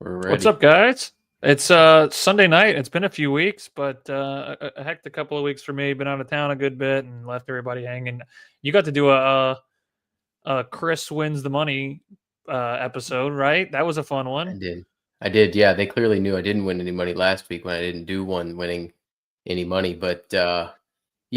We're ready. What's up, guys? It's Sunday night. It's been a few weeks, but a hectic couple of weeks for me. Been out of town a good bit and left everybody hanging. You got to do a Chris wins the money episode, right? That was a fun one. I did. Yeah, they clearly knew I didn't win any money last week when I didn't do one winning any money. But Do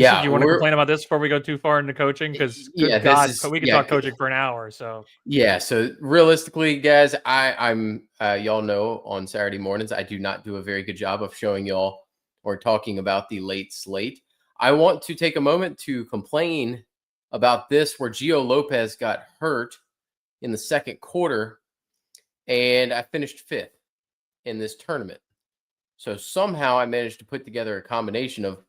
yeah, you want to complain about this before we go too far into coaching? Because yeah, good God, we could talk coaching for an hour. So yeah. So realistically, guys, I'm y'all know on Saturday mornings I do not do a very good job of showing y'all or talking about the late slate. I want to take a moment to complain about this where Gio Lopez got hurt in the second quarter, and I finished fifth in this tournament. So somehow I managed to put together a combination of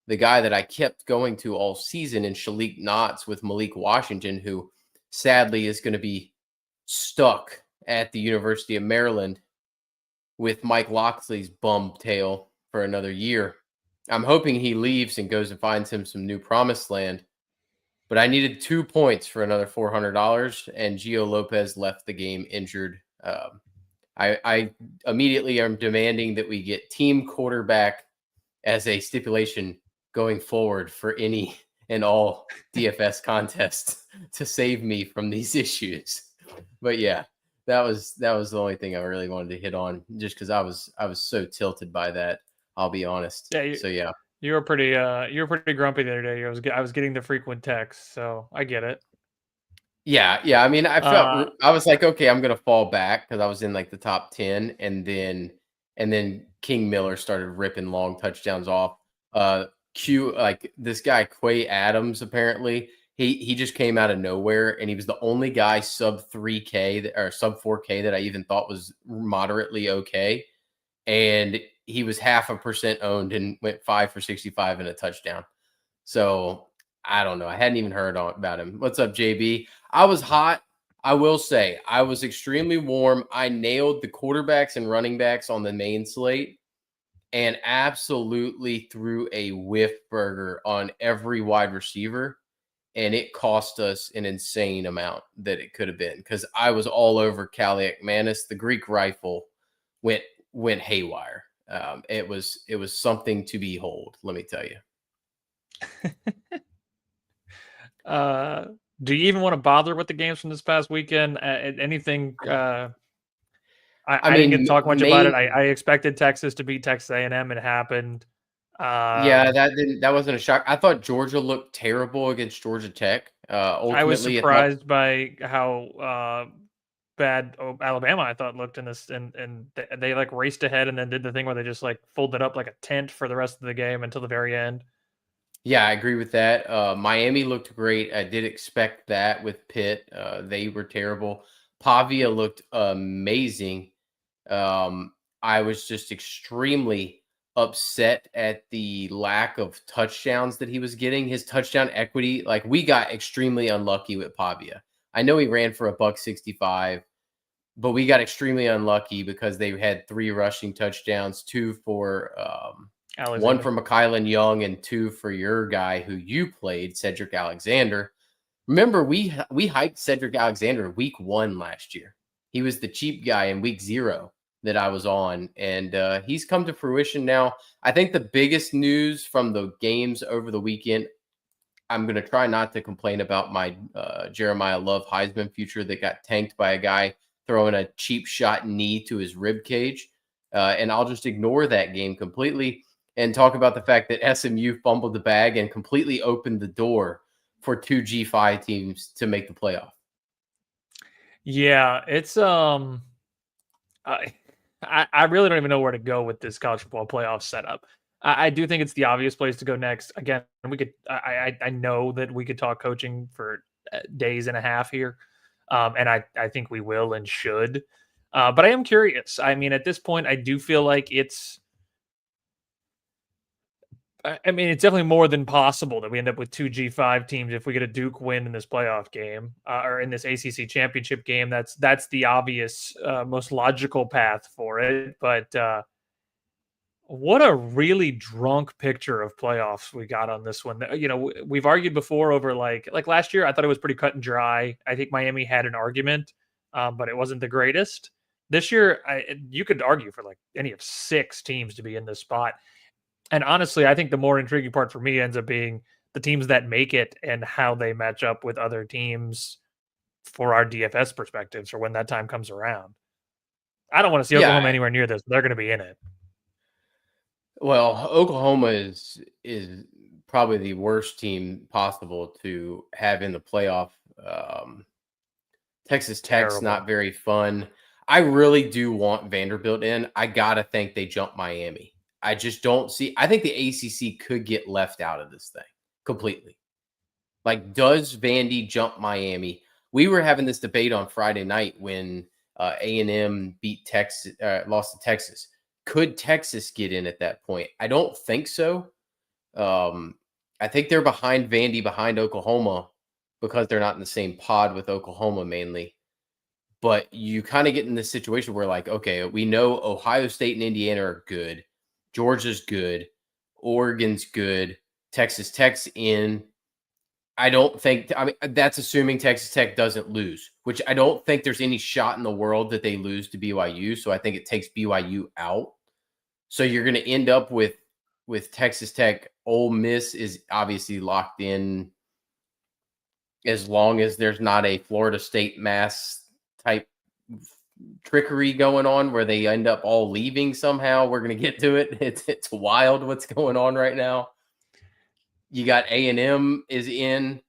the guy that I kept going to all season in Shalik Knotts with Malik Washington, who sadly is going to be stuck at the University of Maryland with Mike Locksley's bum tail for another year. I'm hoping he leaves and goes and finds him some new promised land. But I needed 2 points for another $400, and Gio Lopez left the game injured. I immediately am demanding that we get team quarterback as a stipulation going forward for any and all DFS contests to save me from these issues. But yeah, that was the only thing I really wanted to hit on, just because I was so tilted by that. I'll be honest. yeah, So yeah. you were pretty grumpy the other day. I was getting the frequent texts, so I get it. Yeah. I mean, I was like, okay, I'm gonna fall back because I was in like the top 10, and then King Miller started ripping long touchdowns off. Like this guy Quay Adams, apparently he just came out of nowhere, and he was the only guy sub 3K or sub 4K that I even thought was moderately okay, and he was 0.5% owned and went 5 for 65 and a touchdown. So I don't know. I hadn't even heard about him. What's up, JB? I was hot. I will say I was extremely warm. I nailed the quarterbacks and running backs on the main slate and absolutely threw a whiff burger on every wide receiver. And it cost us an insane amount that it could have been, because I was all over Kaliak Manis. The Greek rifle went haywire. It was something to behold, let me tell you. Do you even want to bother with the games from this past weekend? Anything? I didn't get to talk much about it. I expected Texas to beat Texas A&M. It happened. Yeah, that wasn't a shock. I thought Georgia looked terrible against Georgia Tech. I was surprised by how bad Alabama I thought looked in this, and they like raced ahead and then did the thing where they just like folded up like a tent for the rest of the game until the very end. Yeah, I agree with that. Miami looked great. I did expect that with Pitt. They were terrible. Pavia looked amazing. I was just extremely upset at the lack of touchdowns that he was getting. His touchdown equity, like, we got extremely unlucky with Pavia. I know he ran for $165, but we got extremely unlucky because they had 3 rushing touchdowns, 2 for one for McKylan Young and 2 for your guy who you played, Cedric Alexander. Remember, we hyped Cedric Alexander week 1 last year. He was the cheap guy in week 0 that I was on, and he's come to fruition now. I think the biggest news from the games over the weekend, I'm going to try not to complain about my Jeremiah Love Heisman future that got tanked by a guy throwing a cheap shot knee to his rib cage, and I'll just ignore that game completely and talk about the fact that SMU fumbled the bag and completely opened the door for 2 G5 teams to make the playoff. Yeah, it's I really don't even know where to go with this college football playoff setup. I do think it's the obvious place to go next. Again, we could. I know that we could talk coaching for days and a half here, and I think we will and should. But I am curious. I mean, at this point, I do feel like it's. I mean, it's definitely more than possible that we end up with 2 G5 teams if we get a Duke win in this playoff game or in this ACC championship game. That's the obvious, most logical path for it. But what a really drunk picture of playoffs we got on this one. You know, we've argued before over like last year. I thought it was pretty cut and dry. I think Miami had an argument, but it wasn't the greatest. This year, you could argue for like any of 6 teams to be in this spot. And honestly, I think the more intriguing part for me ends up being the teams that make it and how they match up with other teams for our DFS perspectives for when that time comes around. I don't want to see Oklahoma anywhere near this. But they're going to be in it. Well, Oklahoma is probably the worst team possible to have in the playoff. Texas Tech's not very fun. I really do want Vanderbilt in. I gotta think they jump Miami. I just don't see. I think the ACC could get left out of this thing completely. Like, does Vandy jump Miami? We were having this debate on Friday night when A&M beat Texas, lost to Texas. Could Texas get in at that point? I don't think so. I think they're behind Vandy, behind Oklahoma, because they're not in the same pod with Oklahoma mainly. But you kind of get in this situation where, like, okay, we know Ohio State and Indiana are good. Georgia's good. Oregon's good. Texas Tech's in. I don't think, I mean, that's assuming Texas Tech doesn't lose, which I don't think there's any shot in the world that they lose to BYU. So I think it takes BYU out. So you're going to end up with Texas Tech. Ole Miss is obviously locked in as long as there's not a Florida State mass type trickery going on where they end up all leaving somehow. We're going to get to it. It's wild what's going on right now. You got A&M is in.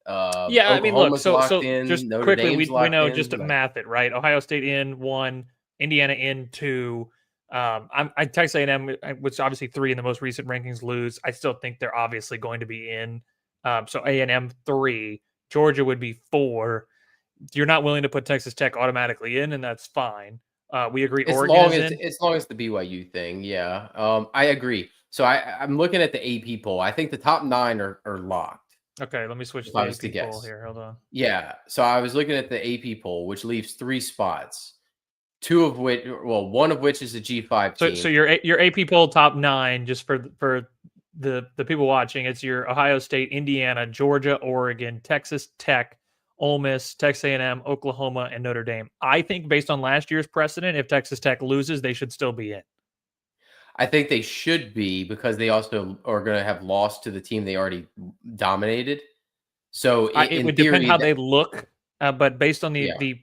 Yeah, I mean, look, Oklahoma's locked in. Just Notre quickly, Dame's we know in, just to math it, right? Ohio State in 1, Indiana in 2. I Texas A&M, which obviously 3 in the most recent rankings, lose. I still think they're obviously going to be in. So A&M 3, Georgia would be 4. You're not willing to put Texas Tech automatically in, and that's fine. We agree. Oregon is in. As long as the BYU thing, yeah. I agree. So I'm looking at the AP poll. I think the top 9 are locked. Okay, let me switch to the AP poll here. Hold on. Yeah. So I was looking at the AP poll, which leaves 3 spots. 2 of which, well, 1 of which is a G5 team. So your AP poll top 9, just for the people watching, it's your Ohio State, Indiana, Georgia, Oregon, Texas Tech, Ole Miss, Texas A&M, Oklahoma, and Notre Dame. I think based on last year's precedent, if Texas Tech loses, they should still be in. I think they should be, because they also are going to have lost to the team they already dominated. So it would depend how they look, but based on the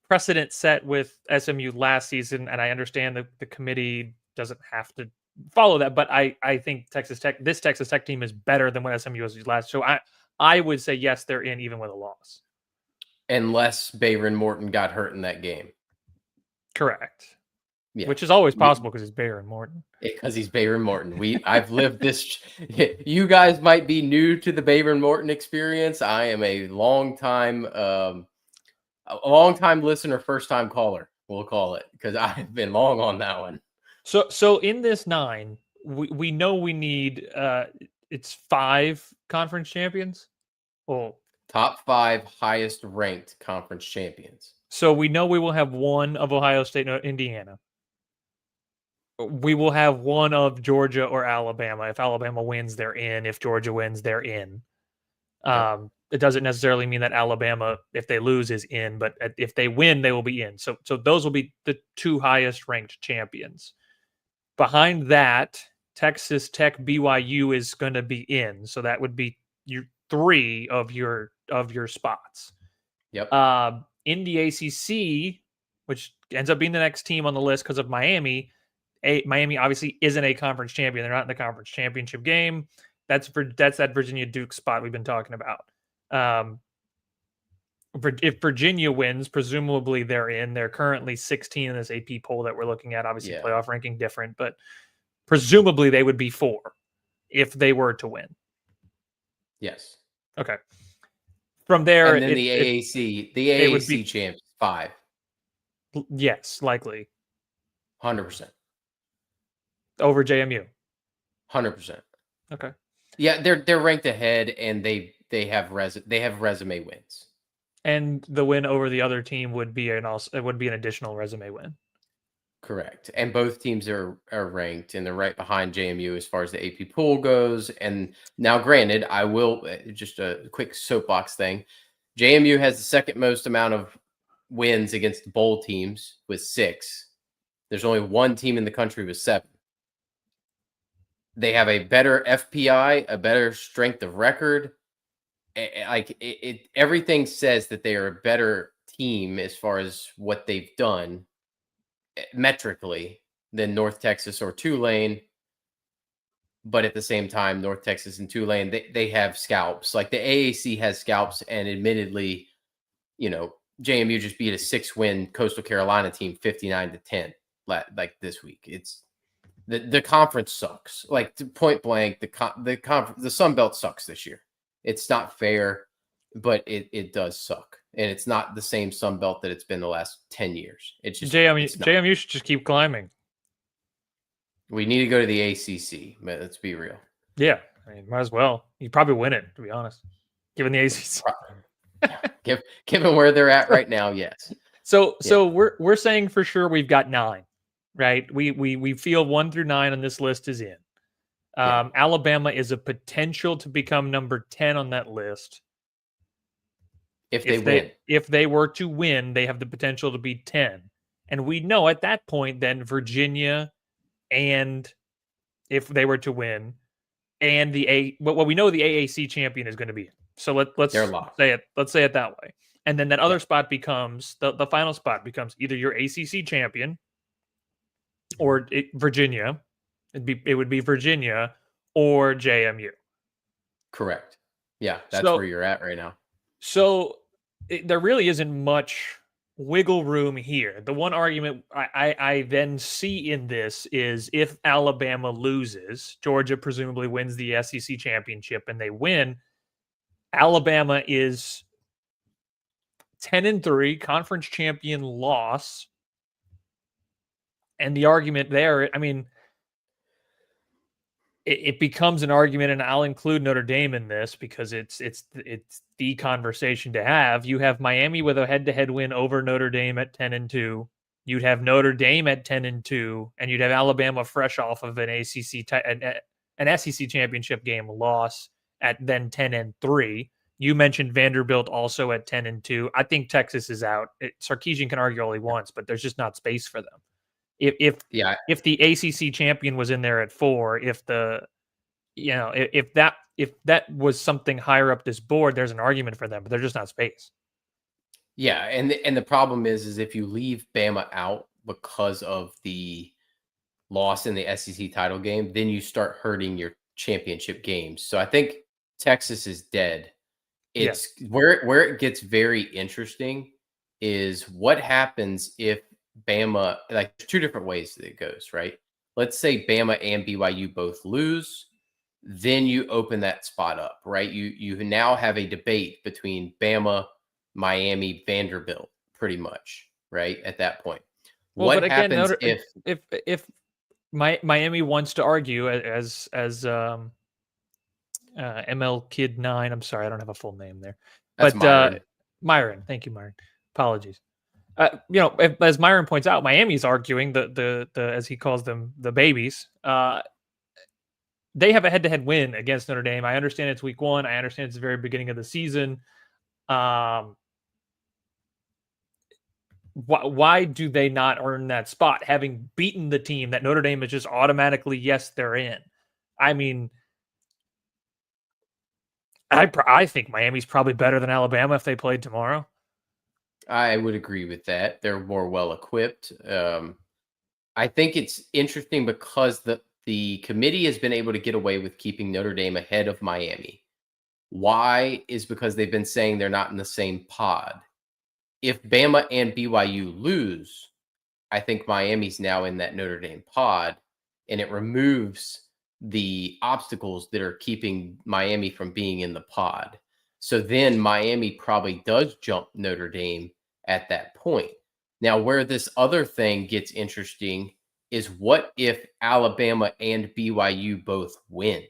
precedent set with SMU last season, and I understand that the committee doesn't have to follow that, but I think this Texas Tech team is better than what SMU was last. So I would say yes, they're in even with a loss, unless Bayron Morton got hurt in that game. Correct. Yeah. Which is always possible because he's Bayron Morton. Because he's Bayron Morton. I've lived this. You guys might be new to the Bayron Morton experience. I am a long time listener, first time caller. We'll call it, because I've been long on that one. So in this 9, we know we need it's 5 conference champions. Well, top 5 highest ranked conference champions. So we know we will have 1 of Ohio State, Indiana. We will have 1 of Georgia or Alabama. If Alabama wins, they're in. If Georgia wins, they're in. It doesn't necessarily mean that Alabama, if they lose, is in, but if they win, they will be in. So those will be the 2 highest ranked champions. Behind that, Texas Tech, BYU is going to be in. So that would be your 3 of your spots. Yep. In the ACC, which ends up being the next team on the list because of Miami. Miami obviously isn't a conference champion. They're not in the conference championship game. That's that Virginia Duke spot we've been talking about. If Virginia wins, presumably they're in. They're currently 16 in this AP poll that we're looking at. Obviously, playoff ranking different, but presumably they would be 4 if they were to win. Yes. Okay. From there, and then the AAC champs 5. Yes, likely. 100%. Over JMU. 100%. Okay. Yeah, they're ranked ahead, and they have resume wins. And the win over the other team would be an additional resume win. Correct. And both teams are ranked, and they're right behind JMU as far as the AP poll goes. And now, granted, I will just a quick soapbox thing. JMU has the second most amount of wins against bowl teams with 6. There's only one team in the country with 7. They have a better FPI, a better strength of record. Everything says that they are a better team as far as what they've done metrically than North Texas or Tulane. But at the same time, North Texas and Tulane, they have scalps. Like the AAC has scalps, and admittedly, JMU just beat a 6-win Coastal Carolina team 59-10 like this week. It's the conference sucks. Like, to point blank, the Sun Belt sucks this year. It's not fair, but it does suck. And it's not the same Sun Belt that it's been the last 10 years. It's just JMU should just keep climbing. We need to go to the ACC, but let's be real. Yeah, I mean, might as well. You probably win it, to be honest, given the ACC. Given where they're at right now, yes. So we're saying for sure we've got 9, right? We feel 1 through 9 on this list is in. Alabama is a potential to become number 10 on that list. If they win. If they were to win, they have the potential to be 10. And we know at that point, then Virginia, and if they were to win, and what we know the AAC champion is going to be. So let's say it. Let's say it that way. And then that other spot becomes the final spot becomes either your ACC champion or Virginia. It would be Virginia or JMU. Correct. Yeah, that's where you're at right now. So there really isn't much wiggle room here. The one argument I then see in this is if Alabama loses, Georgia presumably wins the SEC championship and they win, Alabama is 10-3, conference champion loss. And the argument there, I mean, it becomes an argument, and I'll include Notre Dame in this because it's the conversation to have. You have Miami with a head-to-head win over Notre Dame at 10-2. You'd have Notre Dame at 10-2, and you'd have Alabama fresh off of an SEC championship game loss at then 10-3. You mentioned Vanderbilt also at 10-2. I think Texas is out. Sarkisian can argue all he wants, but there's just not space for them. If the ACC champion was in there at 4, if that was something higher up this board, there's an argument for them, but there's just not space. Yeah, and the problem is if you leave Bama out because of the loss in the SEC title game, then you start hurting your championship games. So I think Texas is dead. It's where it gets very interesting is what happens if Bama, like, there's 2 different ways that it goes, right? Let's say Bama and BYU both lose, then you open that spot up, right? You now have a debate between Bama, Miami, Vanderbilt, pretty much, right? At that point, what happens if Miami wants to argue as ML Kid 9? I'm sorry, I don't have a full name there, but Myron. Thank you, Myron. Apologies. As Myron points out, Miami's arguing the as he calls them, the babies. They have a head-to-head win against Notre Dame. I understand it's week 1. I understand it's the very beginning of the season. Why do they not earn that spot, having beaten the team that Notre Dame is just automatically, yes, they're in? I mean, I think Miami's probably better than Alabama if they played tomorrow. I would agree with that. They're more well-equipped. I think it's interesting because the committee has been able to get away with keeping Notre Dame ahead of Miami. Why? Is because they've been saying they're not in the same pod. If Bama and BYU lose, I think Miami's now in that Notre Dame pod, and it removes the obstacles that are keeping Miami from being in the pod. So then Miami probably does jump Notre Dame at that point. Now, where this other thing gets interesting is what if Alabama and BYU both win?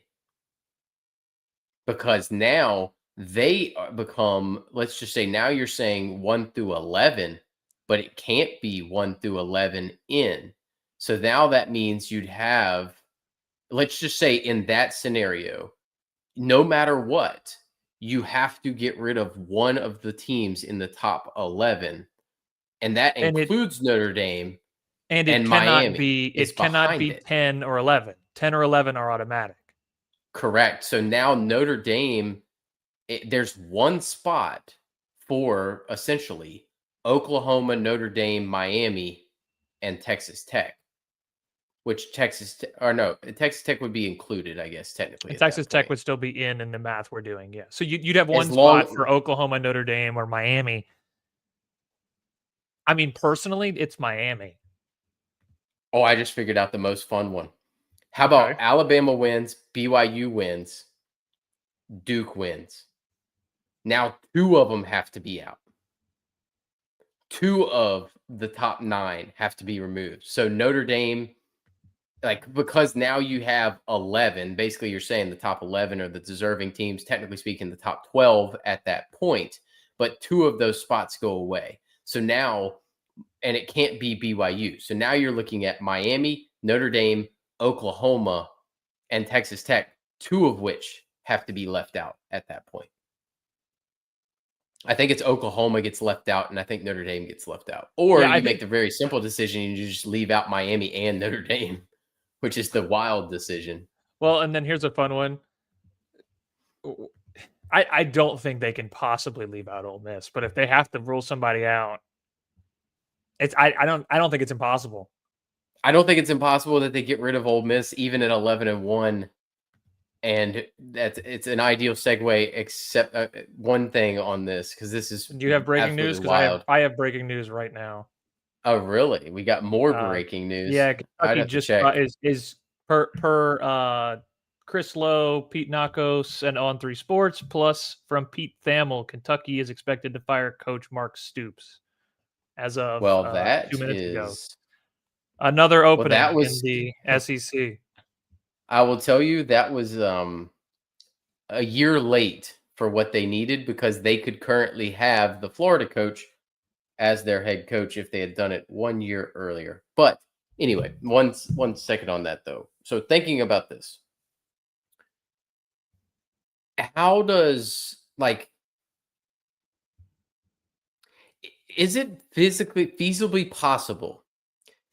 Because now they become, let's just say now you're saying 1 through 11, but it can't be 1 through 11 in. So now that means you'd have, let's just say in that scenario, no matter what, you have to get rid of one of the teams in the top 11 and that And includes Notre Dame, it and cannot Miami be is behind it. 10 or 11. 10 or 11 are automatic. Correct. So now Notre Dame, there's one spot for essentially Oklahoma, Notre Dame, Miami, and Texas Tech. Which Texas Tech would be included, I guess, technically And at Texas that Tech point. would still be in the math we're doing, yeah. So you'd have one As spot long for Oklahoma, Notre Dame, or Miami. I mean, personally, it's Miami. Oh, I just figured out the most fun one. How about Okay. Alabama wins, BYU wins, Duke wins. Now 2 of them have to be out. 2 of the top 9 have to be removed. So Notre Dame, like, because now you have 11, basically you're saying the top 11 are the deserving teams, technically speaking, the top 12 at that point, but 2 of those spots go away. So now, and it can't be BYU. So now you're looking at Miami, Notre Dame, Oklahoma, and Texas Tech, 2 of which have to be left out at that point. I think it's Oklahoma gets left out, and I think Notre Dame gets left out. Or Yeah, I you think make the very simple decision and you just leave out Miami and Notre Dame, which is the wild decision. well, and then here's a fun one. I don't think they can possibly leave out Ole Miss, but if they have to rule somebody out, I don't think it's impossible. I don't think it's impossible that they get rid of Ole Miss even at 11-1, and it's an ideal segue. Except one thing on this, because this is Do you have breaking news? absolutely Because wild. I have breaking news right now. Oh, really? We got more Uh, breaking news. yeah, I'd Kentucky have to just check. is per Chris Lowe, Pete Nakos, and On Three Sports. Plus, from Pete Thamel, Kentucky is expected to fire Coach Mark Stoops as of Well, that 2 minutes ago. is Another well. That opening in was. the SEC. I will tell you that was a year late for what they needed, because they could currently have the Florida coach as their head coach if they had done it 1 year earlier. But anyway, one second on that though. So thinking about this, how does, like, is it physically feasibly possible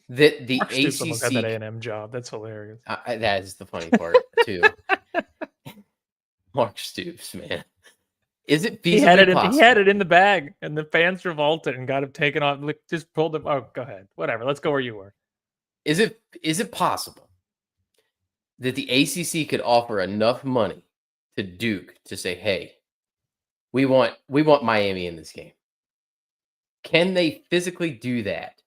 that the Mark Stoops almost got that ACC A&M job. That's hilarious. that is the funny part too. Mark Stoops, man. Is it He had feasibly it in he had possible? it in the bag, and the fans revolted and got him taken off. Like, just pulled him. Oh, go ahead. Whatever. Let's go where you were. Is it possible that the ACC could offer enough money to Duke to say, "Hey, we want Miami in this game"? Can they physically do that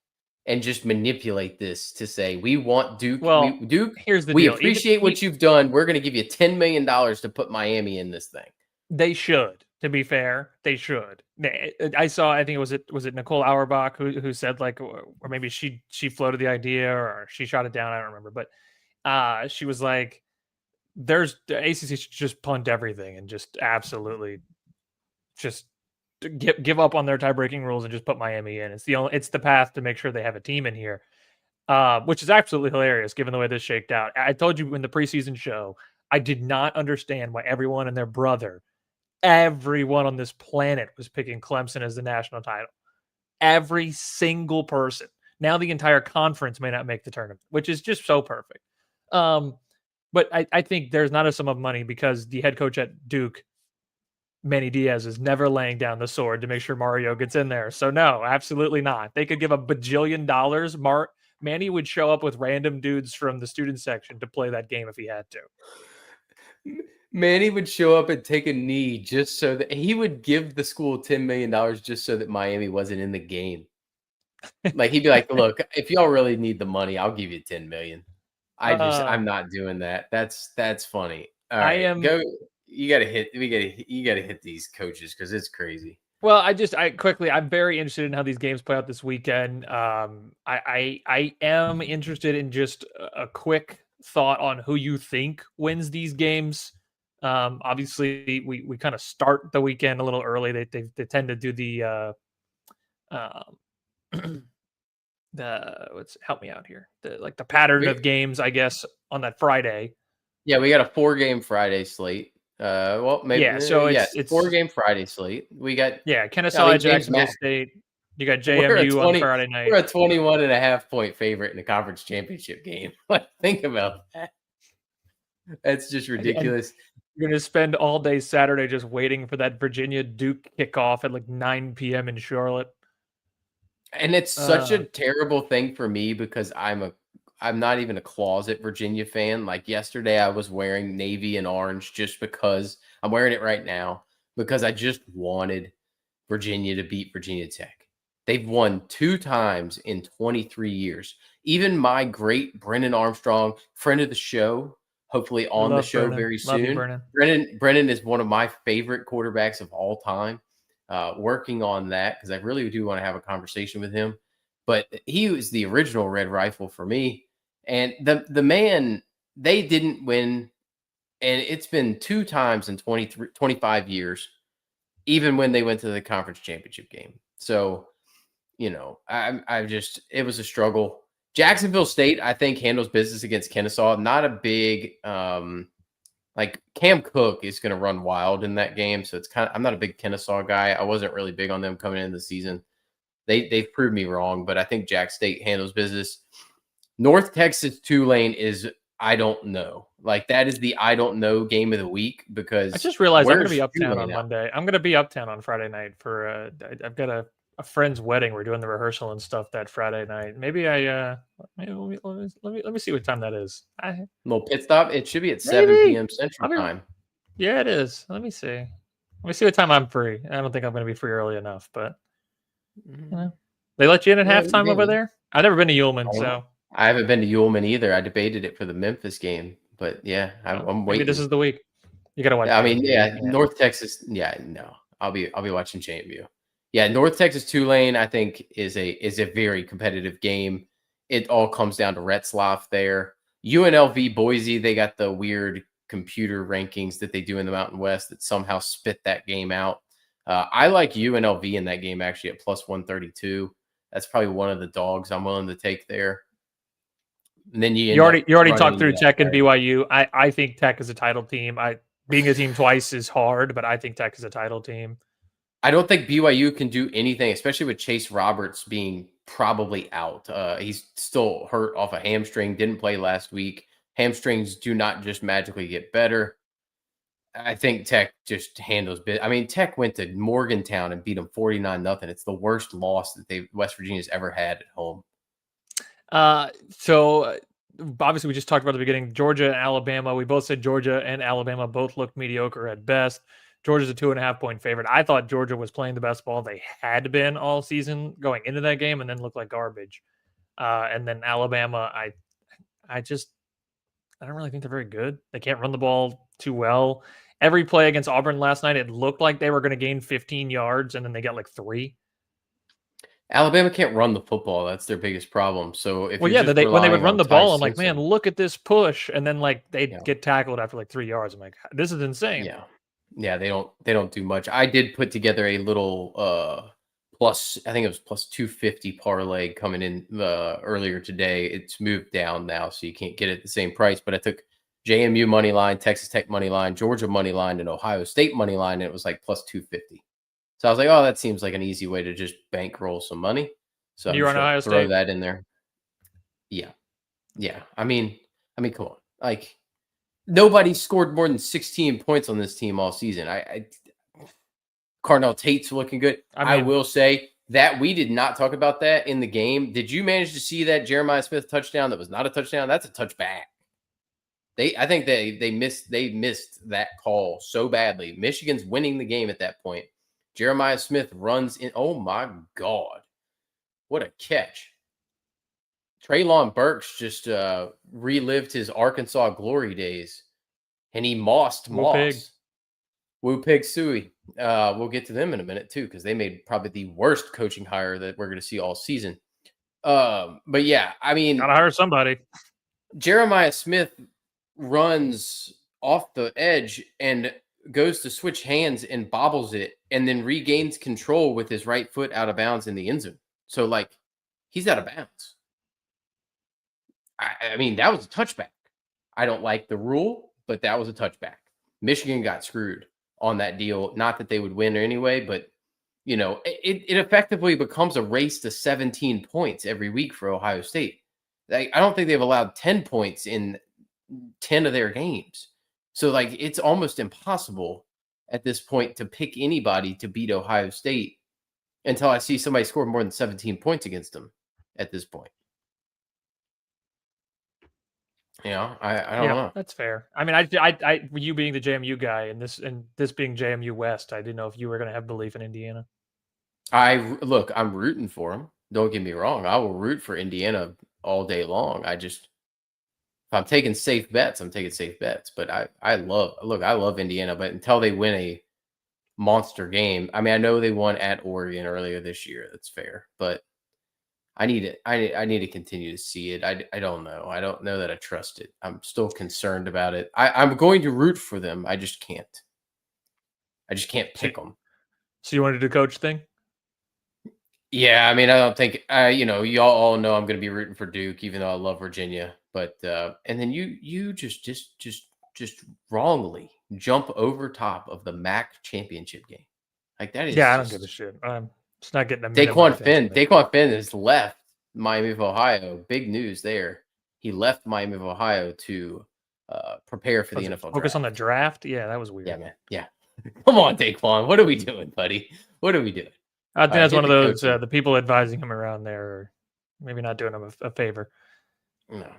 and just manipulate this to say, "We want Duke. Well, Duke. here's the We deal. appreciate what you've done. We're going to give you $10 million to put Miami in this thing." They should. To be fair, they should. I saw. I think was it Nicole Auerbach who said, like, or maybe she floated the idea or she shot it down. I don't remember, but she was like, "There's the ACC should just punt everything and just absolutely just give up on their tie breaking rules and just put Miami in. It's the path to make sure they have a team in here." Which is absolutely hilarious given the way this shaked out. I told you in the preseason show, I did not understand why everyone and their brother, everyone on this planet was picking Clemson as the national title. Every single person. Now the entire conference may not make the tournament, which is just so perfect. But I think there's not a sum of money because the head coach at Duke, Manny Diaz, is never laying down the sword to make sure Mario gets in there. So no, absolutely not. They could give a bajillion dollars. Manny would show up with random dudes from the student section to play that game if he had to. Manny would show up and take a knee just so that he would give the school $10 million just so that Miami wasn't in the game. Like, he'd be like, "Look, if y'all really need the money, I'll give you 10 million. I'm not doing that." That's funny. All I right, am go. You gotta hit these coaches because it's crazy. Well, I'm very interested in how these games play out this weekend. I am interested in just a quick thought on who you think wins these games. Obviously, we kind of start the weekend a little early. They tend to do the help me out here, the pattern of games, I guess, on that Friday. Yeah, we got a 4-game Friday slate. Well, maybe Yeah, so yeah, it's 4-game Friday slate. We got Kennesaw, James Jacksonville Mac. State. You got We're a JMU on 20 Friday we're night. a 21.5 point favorite in a conference championship game. Like, think about that. That's just And ridiculous. you're gonna spend all day Saturday just waiting for that Virginia Duke kickoff at like 9 p.m. in Charlotte. And it's such Uh, a terrible thing for me because I'm not even a closet Virginia fan. Like yesterday I was wearing navy and orange just because I'm wearing it right now because I just wanted Virginia to beat Virginia Tech. They've won 2 times in 23 years. Even my great Brennan Armstrong, friend of the show, hopefully we on the love show Brennan. very Love you, soon. Brennan. Brennan is one of my favorite quarterbacks of all time. Working on that because I really do want to have a conversation with him. But he was the original Red Rifle for me. And the man, they didn't win. And it's been 2 times in 25 years, even when they went to the conference championship game. So, I just, it was a struggle. Jacksonville State, I think, handles business against Kennesaw. Not a big, like Cam Cook is going to run wild in that game. So I'm not a big Kennesaw guy. I wasn't really big on them coming into the season. They've proved me wrong, but I think Jack State handles business. North Texas Tulane is, I don't know. Like that is the I don't know game of the week I because just realized I'm gonna be where's uptown on Tulane out? Monday. I'm gonna be uptown on Friday night for I've got a friend's wedding. We're doing the rehearsal and stuff that Friday night. Maybe maybe let me see what time that is. Little pit stop. It should be at 7 Maybe p.m. Central I'll be Time. yeah, it is. Let me see. Let me see what time I'm free. I don't think I'm gonna be free early enough, but you know. They let you in at Well, halftime over there? I've never been to Ullman, so I haven't been to Ullman either. I debated it for the Memphis game, but yeah, well, I'm maybe this waiting. is the week. You gotta watch Yeah, I mean, JMU. You yeah, can't. North Texas. Yeah, no, I'll be watching JMU. Yeah, North Texas Tulane, I think is a very competitive game. It all comes down to Retzlaff there. UNLV Boise, they got the weird computer rankings that they do in the Mountain West that somehow spit that game out. I like UNLV in that game actually at plus 132. That's probably one of the dogs I'm willing to take there. And then you You end up already talked running. through Tech and BYU. I think Tech is a title team. I being a team twice is hard, but I think Tech is a title team. I don't think BYU can do anything, especially with Chase Roberts being probably out. He's still hurt off a hamstring, didn't play last week. Hamstrings do not just magically get better. I think Tech just handles bit. I mean, Tech went to Morgantown and beat them 49-0. It's the worst loss that West Virginia's ever had at home. So obviously we just talked about at the beginning, Georgia and Alabama. We both said Georgia and Alabama both looked mediocre at best. Georgia's a 2.5 point favorite. I thought Georgia was playing the best ball they had been all season going into that game and then looked like garbage. And then Alabama, I just I don't really think they're very good. They can't run the ball too well. Every play against Auburn last night, it looked like they were going to gain 15 yards and then they got like 3. Alabama can't run the football. That's their biggest problem. So if Well, you're yeah, just when they would relying run on the Ty ball, I'm like, man, Simpson, look at this push, and then like they'd yeah. get tackled after like 3 yards. I'm like, this is insane. Yeah. Yeah, they don't do much. I did put together a little plus, I think it was plus 250 parlay coming in earlier today. It's moved down now, so you can't get it at the same price. But I took JMU money line, Texas Tech money line, Georgia money line, and Ohio State money line, and it was like plus 250. So I was like, oh, that seems like an easy way to just bankroll some money. So I'm You just run gonna Ohio throw State. that in there. Yeah. Yeah. I mean, come on. Like nobody scored more than 16 points on this team all season. Cardinal Tate's looking good. I I mean, will say that we did not talk about that in the game. Did you manage to see that Jeremiah Smith touchdown that was not a touchdown? That's a touchback. I think they missed that call so badly. Michigan's winning the game at that point. Jeremiah Smith runs in. Oh my God. What a catch. Traylon Burks just relived his Arkansas glory days and he mossed Whoop pig. Moss. Woo Pig Suey. We'll get to them in a minute too, because they made probably the worst coaching hire that we're going to see all season. But yeah, I mean, Gotta hire somebody. Jeremiah Smith runs off the edge and goes to switch hands and bobbles it, and then regains control with his right foot out of bounds in the end zone. So like, he's out of bounds. I mean, that was a touchback. I don't like the rule, but that was a touchback. Michigan got screwed on that deal. Not that they would win anyway, but it effectively becomes a race to 17 points every week for Ohio State. Like, I don't think they've allowed 10 points in 10 of their games. So, like, it's almost impossible at this point to pick anybody to beat Ohio State until I see somebody score more than 17 points against them at this point. I don't Yeah, know. that's fair. I mean, I you being the JMU guy and this being JMU West, I didn't know if you were going to have belief in Indiana. Look, I'm rooting for them. Don't get me wrong. I will root for Indiana all day long. If I'm taking safe bets, I'm taking safe bets. But I love Indiana, but until they win a monster game, I mean, I know they won at Oregon earlier this year. That's fair, but I need it. I need to continue to see it. I don't know. I don't know that I trust it. I'm still concerned about it. I'm going to root for them. I just can't. I just can't So, pick them. so you wanted to do coach thing? Yeah, I mean, I don't think y'all all know I'm going to be rooting for Duke, even though I love Virginia. But and then you just wrongly jump over top of the MAC championship game. Like, that is Yeah, I don't give a just shit. It's not getting a minute of my attention. Daquan Finn has left Miami of Ohio. Big news there. He left Miami of Ohio to prepare for the NFL Focus on the draft. draft. Yeah, that was Yeah, weird. man. Yeah. Come on, Daquan. What are we doing, buddy? What are we doing? I think All right, that's get one of the those coaching. the people advising him around there are maybe not doing him a favor. No.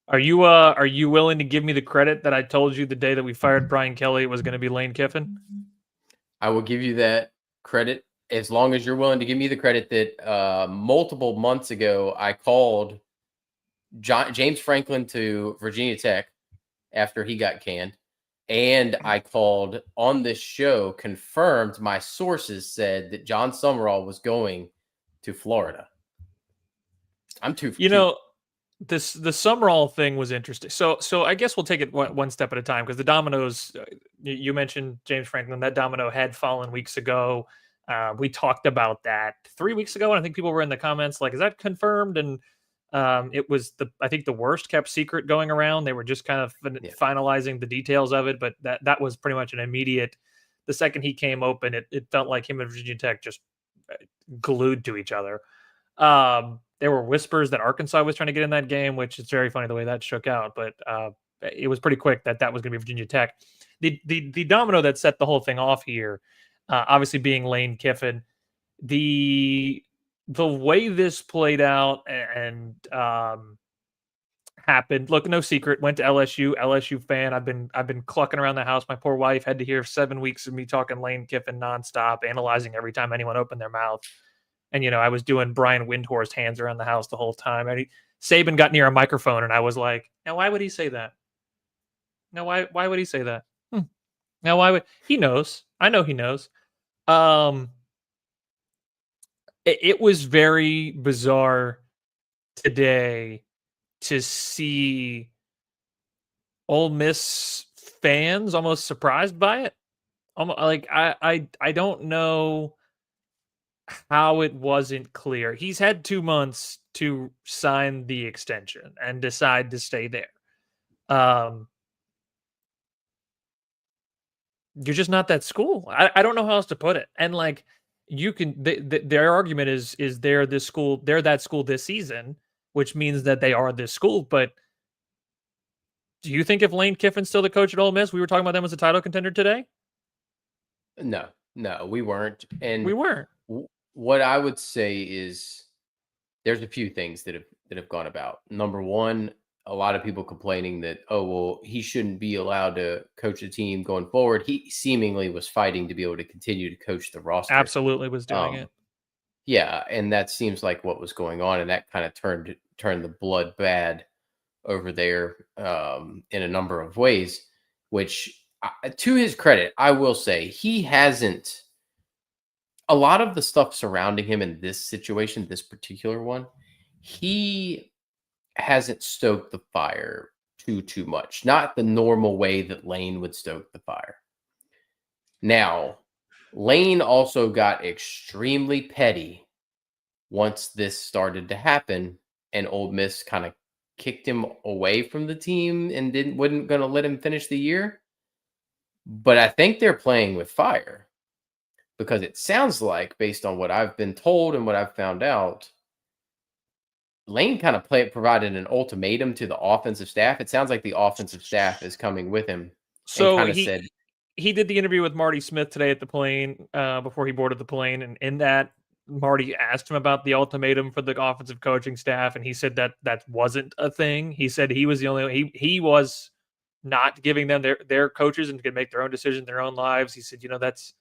Are you willing to give me the credit that I told you the day that we fired Brian Kelly it was going to be Lane Kiffin? I will give you that credit as long as you're willing to give me the credit that multiple months ago I called James Franklin to Virginia Tech after he got canned. And I called on this show, confirmed my sources said that John Summerall was going to Florida. I'm 2 for 2. The Summerall thing was interesting. So I guess we'll take it one step at a time because the dominoes. You mentioned James Franklin. That domino had fallen weeks ago. We talked about that 3 weeks ago, and I think people were in the comments like, "Is that confirmed?" And it was I think the worst kept secret going around. They were just kind of finalizing the details of it, but that was pretty much an immediate. The second he came open, it felt like him and Virginia Tech just glued to each other. There were whispers that Arkansas was trying to get in that game, which is very funny the way that shook out. But it was pretty quick that was going to be Virginia Tech. The domino that set the whole thing off here, obviously being Lane Kiffin, the way this played out and happened. Look, no secret. Went to LSU fan. I've been clucking around the house. My poor wife had to hear 7 weeks of me talking Lane Kiffin nonstop, analyzing every time anyone opened their mouth. And I was doing Brian Windhorst hands around the house the whole time. And Saban got near a microphone, and I was like, "Now, why would he say that? Now, why would he say that? Now, why would he knows? I know he knows." It was very bizarre today to see Ole Miss fans almost surprised by it. Like I don't know how it wasn't clear. He's had 2 months to sign the extension and decide to stay there. You're just not that school. I don't know how else to put it. And like you can, their argument is they're this school, they're that school this season, which means that they are this school. But do you think if Lane Kiffin's still the coach at Ole Miss, we were talking about them as a title contender today? No, we weren't. And we weren't. What I would say is there's a few things that have gone about. Number one, a lot of people complaining that, oh, well, he shouldn't be allowed to coach a team going forward. He seemingly was fighting to be able to continue to coach the roster. Absolutely was doing it. Yeah, and that seems like what was going on, and that kind of turned the blood bad over there in a number of ways, which to his credit, I will say he hasn't. A lot of the stuff surrounding him in this situation, this particular one, he hasn't stoked the fire too much. Not the normal way that Lane would stoke the fire. Now, Lane also got extremely petty once this started to happen, and Ole Miss kind of kicked him away from the team and wasn't going to let him finish the year. But I think they're playing with fire because it sounds like, based on what I've been told and what I've found out, Lane kind of provided an ultimatum to the offensive staff. It sounds like the offensive staff is coming with him and So kind of said, he did the interview with Marty Smith today at the plane before he boarded the plane, and in that Marty asked him about the ultimatum for the offensive coaching staff, and he said that that wasn't a thing. He said he was the only he was not giving them their coaches and could make their own decisions in their own lives. He said, that's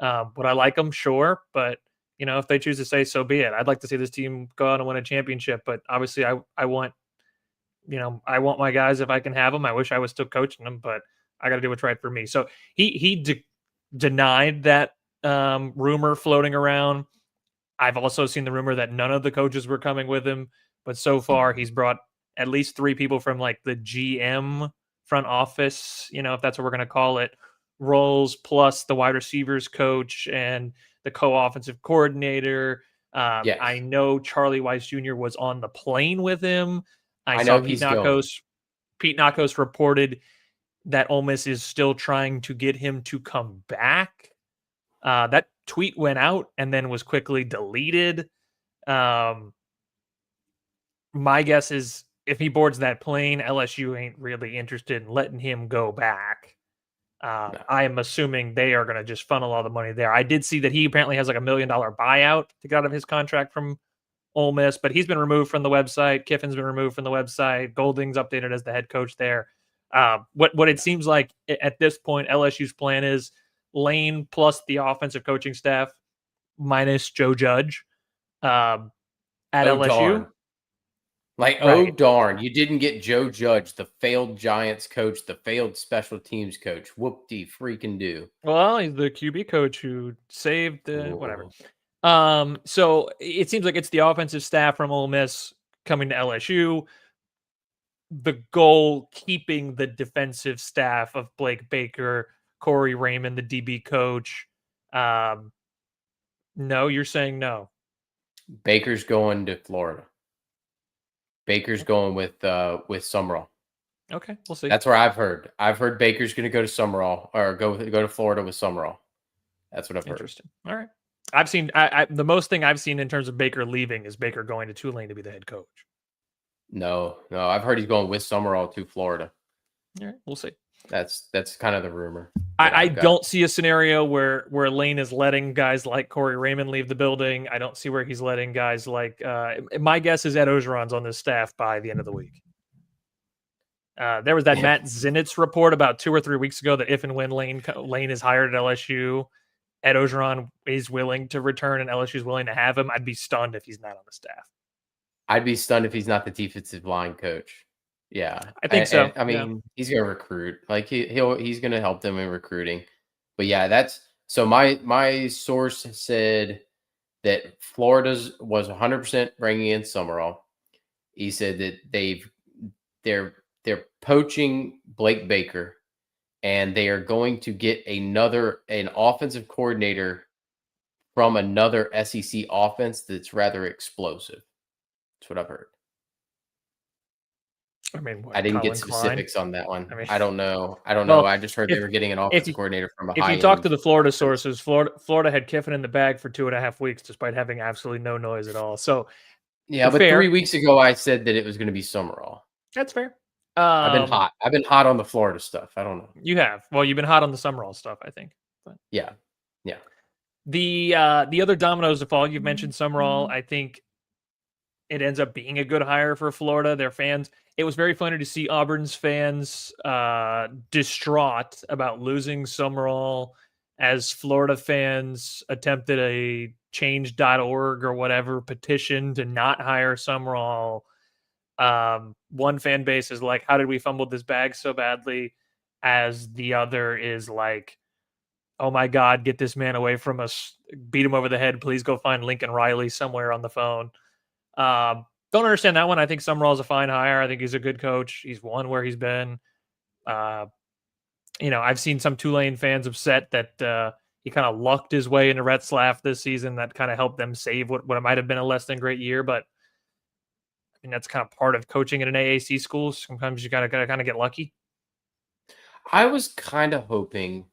would I like them? Sure, but if they choose to say so be it. I'd like to see this team go out and win a championship, but obviously I want I want my guys if I can have them. I wish I was still coaching them, but I got to do what's right for me. So he denied that rumor floating around. I've also seen the rumor that none of the coaches were coming with him, but so far he's brought at least 3 people from like the GM front office, if that's what we're going to call it, roles, plus the wide receivers coach and the co-offensive coordinator. I yes, know Charlie Weiss Jr. was on the plane with him. I I saw know he's going. Pete Nakos reported that Ole Miss is still trying to get him to come back. That tweet went out and then was quickly deleted. My guess is if he boards that plane, LSU ain't really interested in letting him go back. No. I am assuming they are going to just funnel all the money there. I did see that he apparently has like $1 million buyout to get out of his contract from Ole Miss, but he's been removed from the website. Kiffin's been removed from the website. Golding's updated as the head coach there. What it seems like at this point, LSU's plan is Lane plus the offensive coaching staff minus Joe Judge at Oh, LSU. darn. Like, oh, Right. darn. You didn't get Joe Judge, the failed Giants coach, the failed special teams coach. Whoop-de freaking do. Well, he's the QB coach who saved whatever. Whoa. So it seems like it's the offensive staff from Ole Miss coming to LSU. The goal keeping the defensive staff of Blake Baker, Corey Raymond, the DB coach. No, you're saying no. Baker's going to Florida. Baker's going with Summerall. Okay, we'll see. That's where I've heard. I've heard Baker's going to go to Summerall or go to Florida with Summerall. That's what I've heard. Interesting. All right. I've seen the most thing I've seen in terms of Baker leaving is Baker going to Tulane to be the head coach. No, I've heard he's going with Summerall to Florida. All right, we'll see. That's kind of the rumor. I don't see a scenario where Lane is letting guys like Corey Raymond leave the building. I don't see where he's letting guys like my guess is Ed Ogeron's on this staff by the end of the week. There was that Matt Zinitz report about 2 or 3 weeks ago that if and when Lane is hired at LSU, Ed Ogeron is willing to return and LSU is willing to have him. I'd be stunned if he's not on the staff. I'd be stunned if he's not the defensive line coach. Yeah, I think so. I mean, he's going to recruit. Like he's going to help them in recruiting. But yeah, that's so. My source said that Florida's was 100% bringing in Summerall. He said that they're poaching Blake Baker, and they are going to get an offensive coordinator from another SEC offense that's rather explosive. That's what I've heard. I mean, I didn't Colin get specifics on that one. I mean, I don't know. well, I just heard they were getting an offensive coordinator from a if high you end. talk to the Florida sources, Florida had Kiffin in the bag for 2.5 weeks, despite having absolutely no noise at all. So yeah, but fair. 3 weeks ago I said that it was going to be Summerall. That's fair. I've been hot. I've been hot on the Florida stuff. I don't know. You have. Well, you've been hot on the Summerall stuff, I think. But yeah. The other dominoes to fall, you've mentioned Summerall. I think it ends up being a good hire for Florida. Their fans. It was very funny to see Auburn's fans distraught about losing Summerall as Florida fans attempted a change.org or whatever petition to not hire Summerall. One fan base is like, how did we fumble this bag so badly? As the other is like, oh my God, get this man away from us. Beat him over the head. Please go find Lincoln Riley somewhere on the phone. Don't understand that one. I think Summerall's a fine hire. I think he's a good coach. He's won where he's been. I've seen some Tulane fans upset that he kind of lucked his way into Retzlaff this season. That kind of helped them save what might have been a less than great year. But I mean, that's kind of part of coaching at an AAC school. Sometimes you gotta kind of get lucky. I was kind of hoping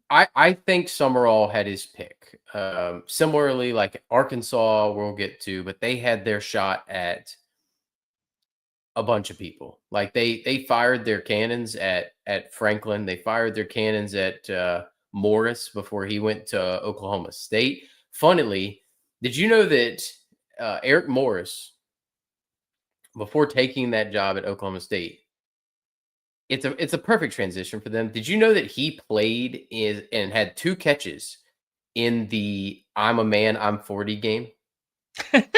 I think Summerall had his pick. Similarly, like Arkansas, we'll get to, but they had their shot at a bunch of people. Like they fired their cannons at Franklin. They fired their cannons at Morris before he went to Oklahoma State. Funnily, did you know that Eric Morris, before taking that job at Oklahoma State, it's a perfect transition for them. Did you know that he played is and had 2 catches in the "I'm a man, I'm 40" game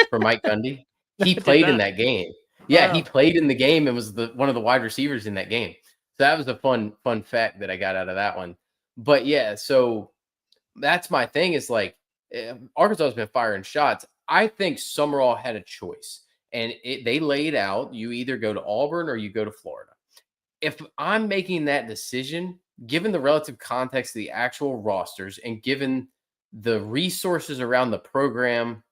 for Mike Gundy? I He did played in not. that game. Yeah, he Wow. played in the game and was one of the wide receivers in that game. So that was a fun fact that I got out of that one. But yeah, so that's my thing is like Arkansas has been firing shots. I think Summerall had a choice, and they laid out you either go to Auburn or you go to Florida. If I'm making that decision, given the relative context of the actual rosters and given the resources around the program,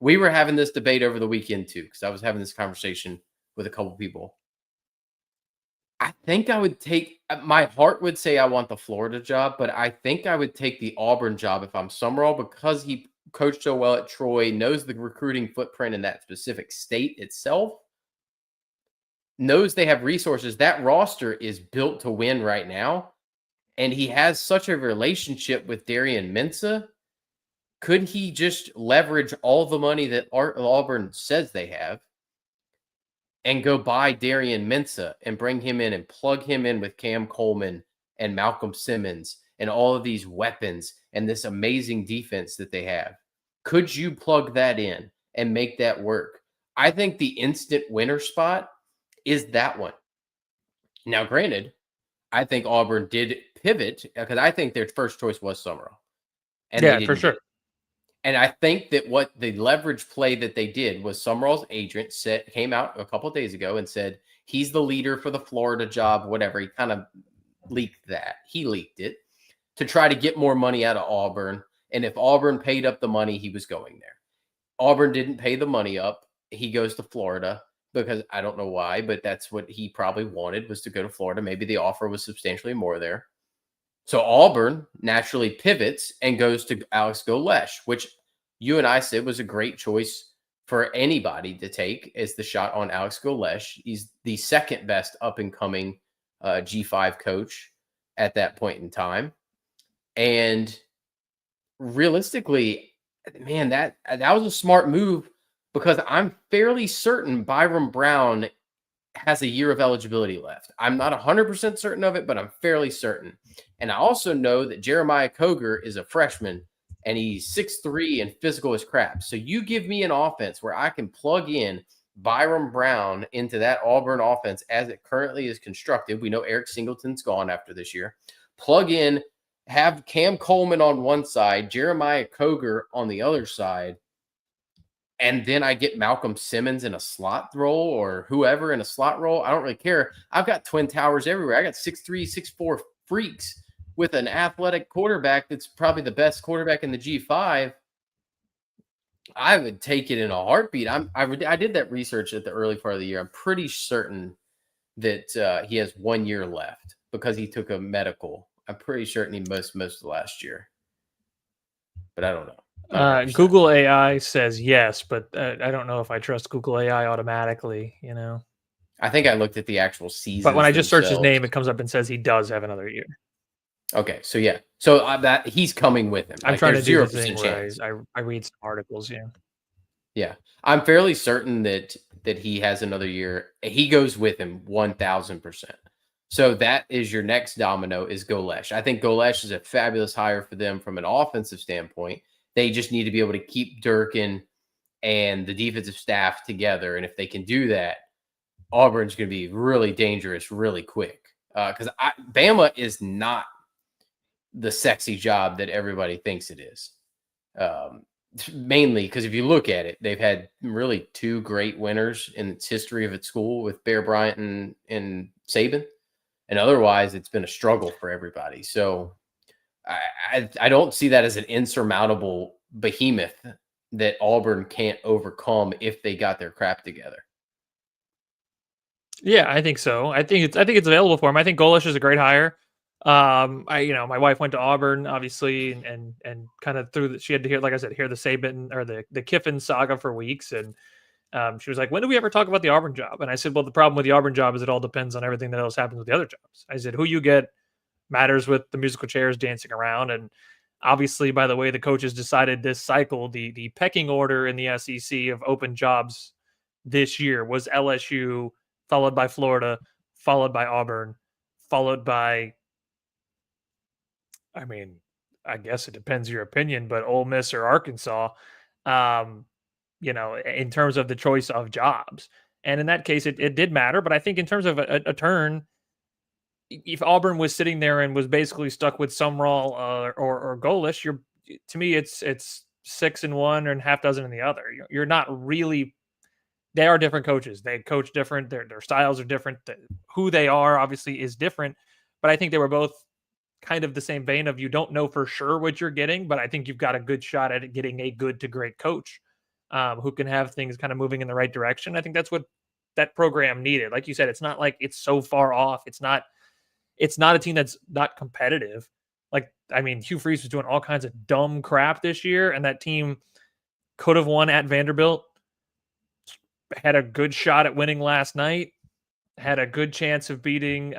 we were having this debate over the weekend too, because I was having this conversation with a couple people. I think I would take my heart would say I want the Florida job, but I think I would take the Auburn job if I'm Summerall because he coached so well at Troy, knows the recruiting footprint in that specific state itself, knows they have resources. That roster is built to win right now. And he has such a relationship with Darian Mensah. Could he just leverage all the money that Auburn says they have and go buy Darian Mensah and bring him in and plug him in with Cam Coleman and Malcolm Simmons and all of these weapons and this amazing defense that they have? Could you plug that in and make that work? I think the instant winner spot is that one. Now, granted, I think Auburn did pivot because I think their first choice was Summerall, and they Yeah, for didn't get sure. it. And I think that what the leverage play that they did was Summerall's agent came out a couple of days ago and said he's the leader for the Florida job, whatever. He kind of leaked that. He leaked it to try to get more money out of Auburn. And if Auburn paid up the money, he was going there. Auburn didn't pay the money up. He goes to Florida because I don't know why, but that's what he probably wanted was to go to Florida. Maybe the offer was substantially more there. So Auburn naturally pivots and goes to Alex Golesh, which you and I said was a great choice for anybody to take as the shot on Alex Golesh. He's the second best up and coming G5 coach at that point in time. And realistically, man, that was a smart move because I'm fairly certain Byram Brown has a year of eligibility left. I'm not 100% certain of it, but I'm fairly certain. And I also know that Jeremiah Koger is a freshman and he's 6'3" and physical as crap. So you give me an offense where I can plug in Byram Brown into that Auburn offense as it currently is constructed. We know Eric Singleton's gone after this year. Plug in, have Cam Coleman on one side, Jeremiah Koger on the other side, and then I get Malcolm Simmons in a slot role or whoever in a slot role. I don't really care. I've got twin towers everywhere. I got 6'3", 6'4" freaks with an athletic quarterback that's probably the best quarterback in the G5. I would take it in a heartbeat. I did that research at the early part of the year. I'm pretty certain that he has 1 year left because he took a medical. I'm pretty certain he missed most of the last year, but I don't know. Not 100%. Google AI says yes, but I don't know if I trust Google AI automatically, you know. I think I looked at the actual But when seasons I just search his themselves. name, it comes up and says he does have another year. Okay, so yeah, so that he's coming with him. I'm Like trying to there's do the 0% thing where chance. I read some articles. Yeah. Yeah, I'm fairly certain that he has another year. He goes with him 1,000%. So that is your next domino is Golesh. I think Golesh is a fabulous hire for them from an offensive standpoint. They just need to be able to keep Durkin and the defensive staff together, and if they can do that, Auburn's going to be really dangerous really quick. Because Bama is not the sexy job that everybody thinks it is. Mainly because if you look at it, they've had really 2 great winners in its history of its school with Bear Bryant and Saban. And otherwise, it's been a struggle for everybody. So I don't see that as an insurmountable behemoth that Auburn can't overcome if they got their crap together. Yeah, I think so. I think it's available for him. I think Golesh is a great hire. My wife went to Auburn, obviously, and kind of she had to hear, like I said, hear the Saban or the Kiffin saga for weeks. And she was like, when do we ever talk about the Auburn job? And I said, well, the problem with the Auburn job is it all depends on everything that else happens with the other jobs. I said, who you get matters with the musical chairs dancing around. And obviously, by the way the coaches decided this cycle, the pecking order in the SEC of open jobs this year was LSU, followed by Florida, followed by Auburn, followed by, I mean, I guess it depends your opinion, but Ole Miss or Arkansas, um, in terms of the choice of jobs. And in that case, it did matter. But I think in terms of a turn, if Auburn was sitting there and was basically stuck with Sumrall or Golish, to me it's 6-1 and half dozen in the other. You're not really. They are different coaches. They coach different. Their styles are different. Who they are obviously is different. But I think they were both kind of the same vein of you don't know for sure what you're getting, but I think you've got a good shot at getting a good to great coach who can have things kind of moving in the right direction. I think that's what that program needed. Like you said, it's not like it's so far off. It's not a team that's not competitive. Like, I mean, Hugh Freeze was doing all kinds of dumb crap this year, and that team could have won at Vanderbilt, had a good shot at winning last night, had a good chance of beating,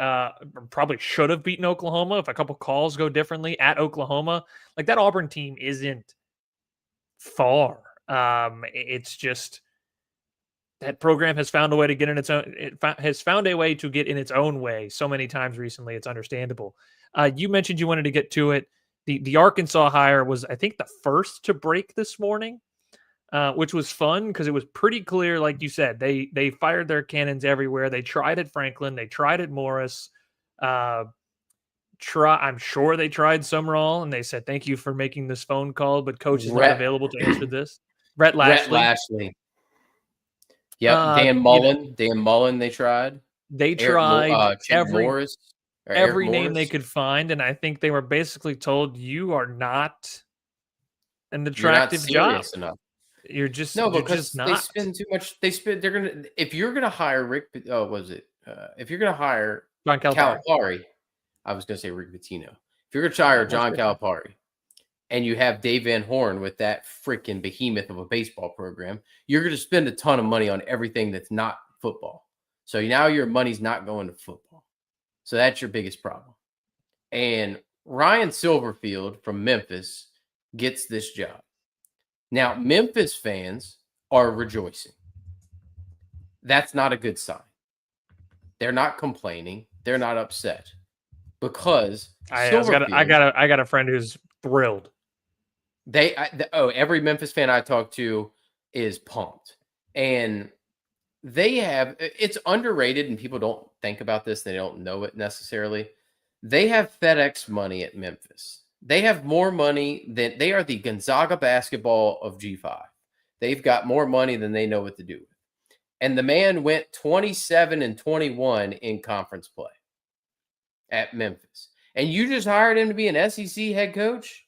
probably should have beaten Oklahoma if a couple calls go differently at Oklahoma. Like, that Auburn team isn't far. It's just that program has found a way to get in its own. Has found a way to get in its own way so many times recently. It's understandable. You mentioned you wanted to get to it. The Arkansas hire was, I think, the first to break this morning, which was fun because it was pretty clear, like you said, they fired their cannons everywhere. They tried at Franklin, they tried at Morris. I'm sure they tried Sumrall, and they said, "Thank you for making this phone call, but coach is not available to answer this." Rhett Lashlee. Yep, Dan Mullen. Dan Mullen. They tried. They tried Chip Morris. Every name they could find, and I think they were basically told, "You are not an attractive job. Enough. You're just no, you're because just not." They spend too much. They're gonna. If you're gonna hire Rick, if you're gonna hire John Calipari, I was gonna say Rick Pitino. If you're gonna hire John Calipari, and you have Dave Van Horn with that freaking behemoth of a baseball program, you're going to spend a ton of money on everything that's not football. So now your money's not going to football. So that's your biggest problem. And Ryan Silverfield from Memphis gets this job. Now, Memphis fans are rejoicing. That's not a good sign. They're not complaining. They're not upset because I got a friend who's thrilled. Every Memphis fan I talk to is pumped. And it's underrated and people don't think about this. They don't know it necessarily. They have FedEx money at Memphis. They have more money than they are the Gonzaga basketball of G5. They've got more money than they know what to do with. And the man went 27-21 in conference play at Memphis. And you just hired him to be an SEC head coach?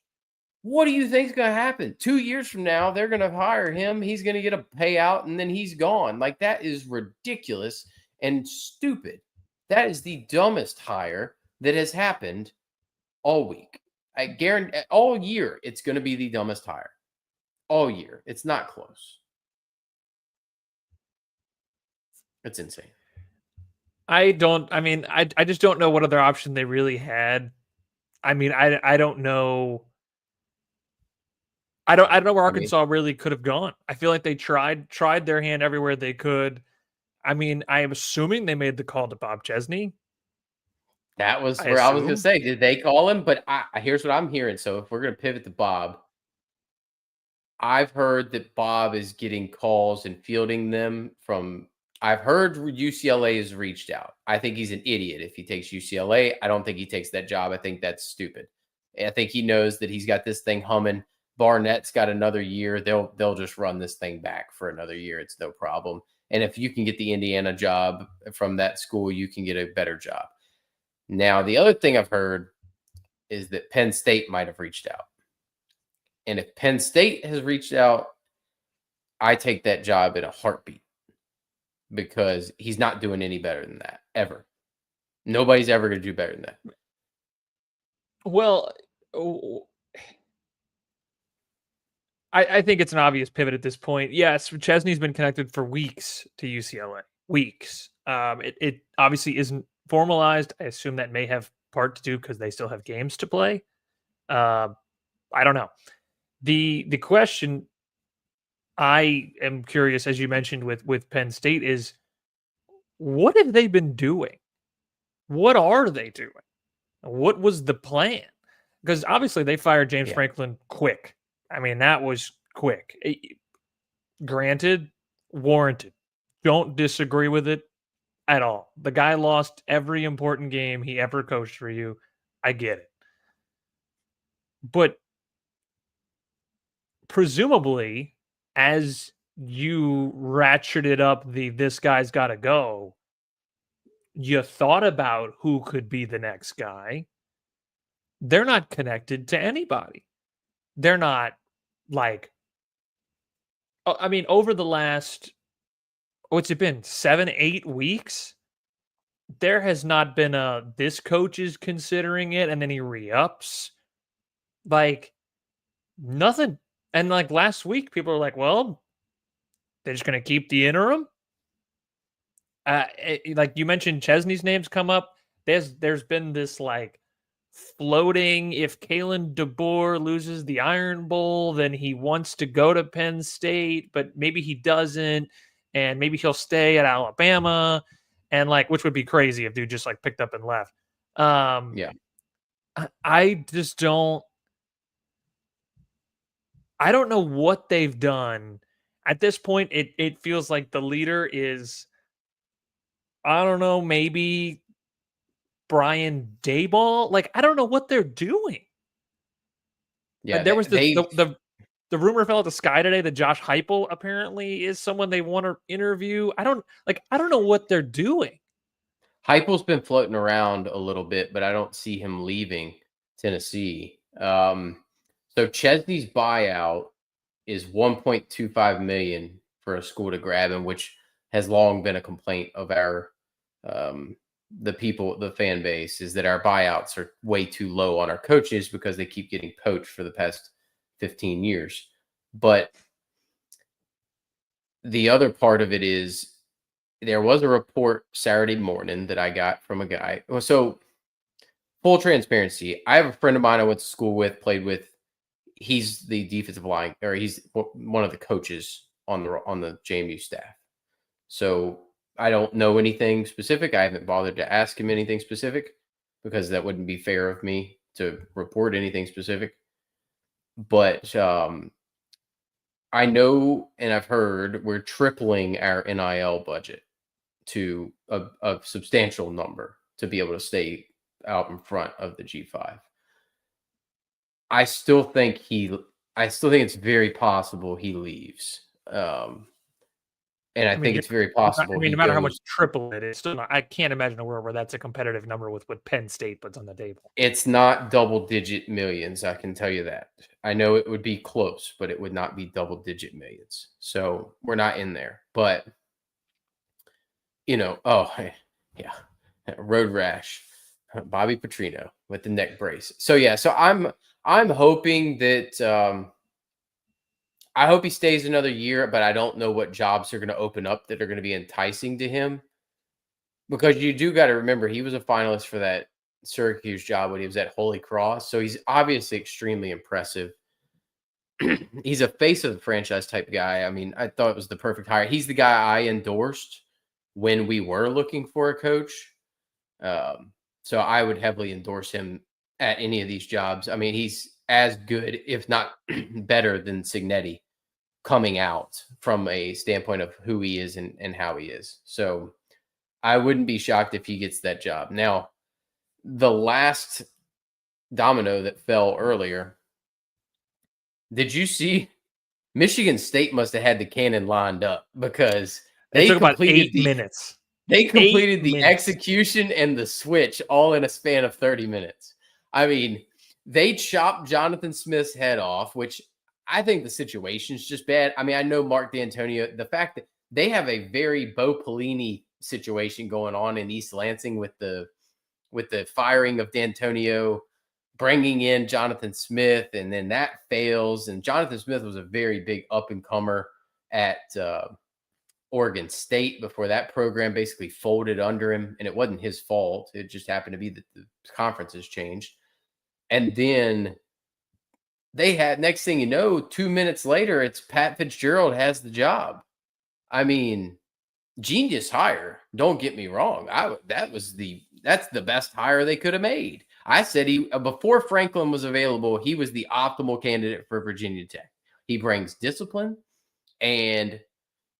What do you think is going to happen? 2 years from now, they're going to hire him. He's going to get a payout, and then he's gone. Like, that is ridiculous and stupid. That is the dumbest hire that has happened all week. I guarantee all year it's going to be the dumbest hire. All year. It's not close. It's insane. I just don't know what other option they really had. I mean, I don't know. I don't know where Arkansas really could have gone. I feel like they tried their hand everywhere they could. I mean, I am assuming they made the call to Bob Chesney. That was where I was going to say, did they call him? But here's what I'm hearing. So if we're going to pivot to Bob, I've heard that Bob is getting calls and fielding them from. I've heard UCLA has reached out. I think he's an idiot if he takes UCLA. I don't think he takes that job. I think that's stupid. I think he knows that he's got this thing humming. Barnett's got another year. They'll just run this thing back for another year. It's no problem. And if you can get the Indiana job from that school, you can get a better job. Now, the other thing I've heard is that Penn State might have reached out. And if Penn State has reached out, I take that job in a heartbeat because he's not doing any better than that, ever. Nobody's ever going to do better than that. Well, I think it's an obvious pivot at this point. Yes, Chesney's been connected for weeks to UCLA. Weeks. It obviously isn't formalized. I assume that may have part to do because they still have games to play. Uh, I don't know. The question I am curious, as you mentioned with Penn State, is what have they been doing? What are they doing? What was the plan? Because obviously they fired James Yeah. Franklin quick. I mean, that was quick. Granted, warranted. Don't disagree with it at all. The guy lost every important game he ever coached for you. I get it. But presumably, as you ratcheted up the this guy's got to go, you thought about who could be the next guy. They're not connected to anybody. They're not like, I mean, over the last, what's it been, 7, 8 weeks? There has not been a this coach is considering it and then he re-ups. Like nothing. And like last week, people are like, well, they're just gonna keep the interim. Like you mentioned, Chesney's names come up. There's been this like floating. If Kalen DeBoer loses the Iron Bowl, then he wants to go to Penn State, but maybe he doesn't, and maybe he'll stay at Alabama, and like which would be crazy if dude just like picked up and left. Yeah. I just don't. I don't know what they've done. At this point, it feels like the leader is, I don't know, maybe Brian Dayball. Like, I don't know what they're doing. Yeah. There was They the rumor fell out the sky today that Josh Heupel apparently is someone they want to interview. I don't know what they're doing. Heupel's been floating around a little bit, but I don't see him leaving Tennessee. So Chesney's buyout is 1.25 million for a school to grab him, which has long been a complaint of our the fan base, is that our buyouts are way too low on our coaches because they keep getting poached for the past 15 years. But the other part of it is there was a report Saturday morning that I got from a guy. Well, so full transparency, I have a friend of mine I went to school with, played with. He's the defensive line, or he's one of the coaches on the JMU staff. So I don't know anything specific. I haven't bothered to ask him anything specific because that wouldn't be fair of me to report anything specific. But I know and I've heard we're tripling our NIL budget to a substantial number to be able to stay out in front of the G5. I still think it's very possible he leaves. And I I mean, think it's very possible no he matter how much goes. triple it is, still not, I can't imagine a world where that's a competitive number with what Penn State puts on the table. It's not double digit millions, I can tell you that. I know it would be close, but it would not be double digit millions. So we're not in there. But yeah, road rash, Bobby Petrino with the neck brace. So yeah, so I'm hoping that I hope he stays another year, but I don't know what jobs are going to open up that are going to be enticing to him. Because you do got to remember he was a finalist for that Syracuse job when he was at Holy Cross. So he's obviously extremely impressive. He's a face of the franchise type guy. I mean, I thought it was the perfect hire. He's the guy I endorsed when we were looking for a coach. So I would heavily endorse him at any of these jobs. I mean, he's as good, if not better, than Signetti coming out from a standpoint of who he is and how he is. So I wouldn't be shocked if he gets that job. Now, the last domino that fell earlier, did you see Michigan State must have had the cannon lined up because It they took about completed 8 minutes. they 8 completed the minutes. execution and the switch all in a span of 30 minutes. I mean, they chopped Jonathan Smith's head off, which I think the situation's just bad. I mean, I know Mark D'Antonio, the fact that they have a very Bo Pelini situation going on in East Lansing with the firing of D'Antonio, bringing in Jonathan Smith, and then that fails. And Jonathan Smith was a very big up and comer at Oregon State before that program basically folded under him, and it wasn't his fault. It just happened to be that the conferences changed. And then they had, next thing you know, 2 minutes later, it's Pat Fitzgerald has the job. I mean, genius hire. Don't get me wrong. That's the best hire they could have made. I said he before Franklin was available, he was the optimal candidate for Virginia Tech. He brings discipline and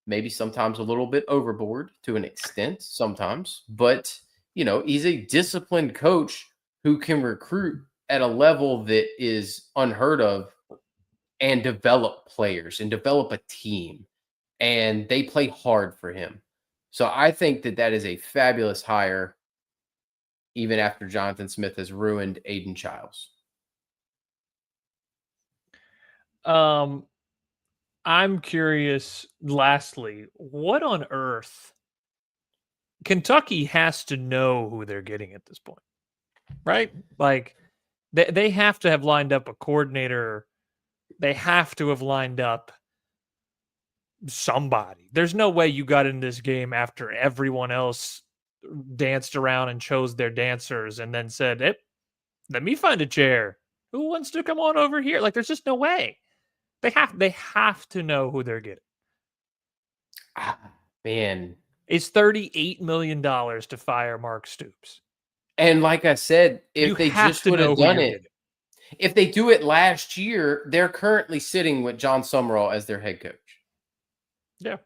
maybe sometimes a little bit overboard to an extent sometimes, but he's a disciplined coach who can recruit at a level that is unheard of and develop players and develop a team, and they play hard for him. So I think that is a fabulous hire, even after Jonathan Smith has ruined Aiden Childs. I'm curious, lastly, what on earth? Kentucky has to know who they're getting at this point, right? Like, they have to have lined up a coordinator. They have to have lined up somebody. There's no way you got in this game after everyone else danced around and chose their dancers and then said, hey, let me find a chair. Who wants to come on over here? Like, there's just no way. They have to know who they're getting. Man, it's $38 million to fire Mark Stoops. And like I said, if they just would have done it, if they do it last year, they're currently sitting with John Summerall as their head coach. Yeah.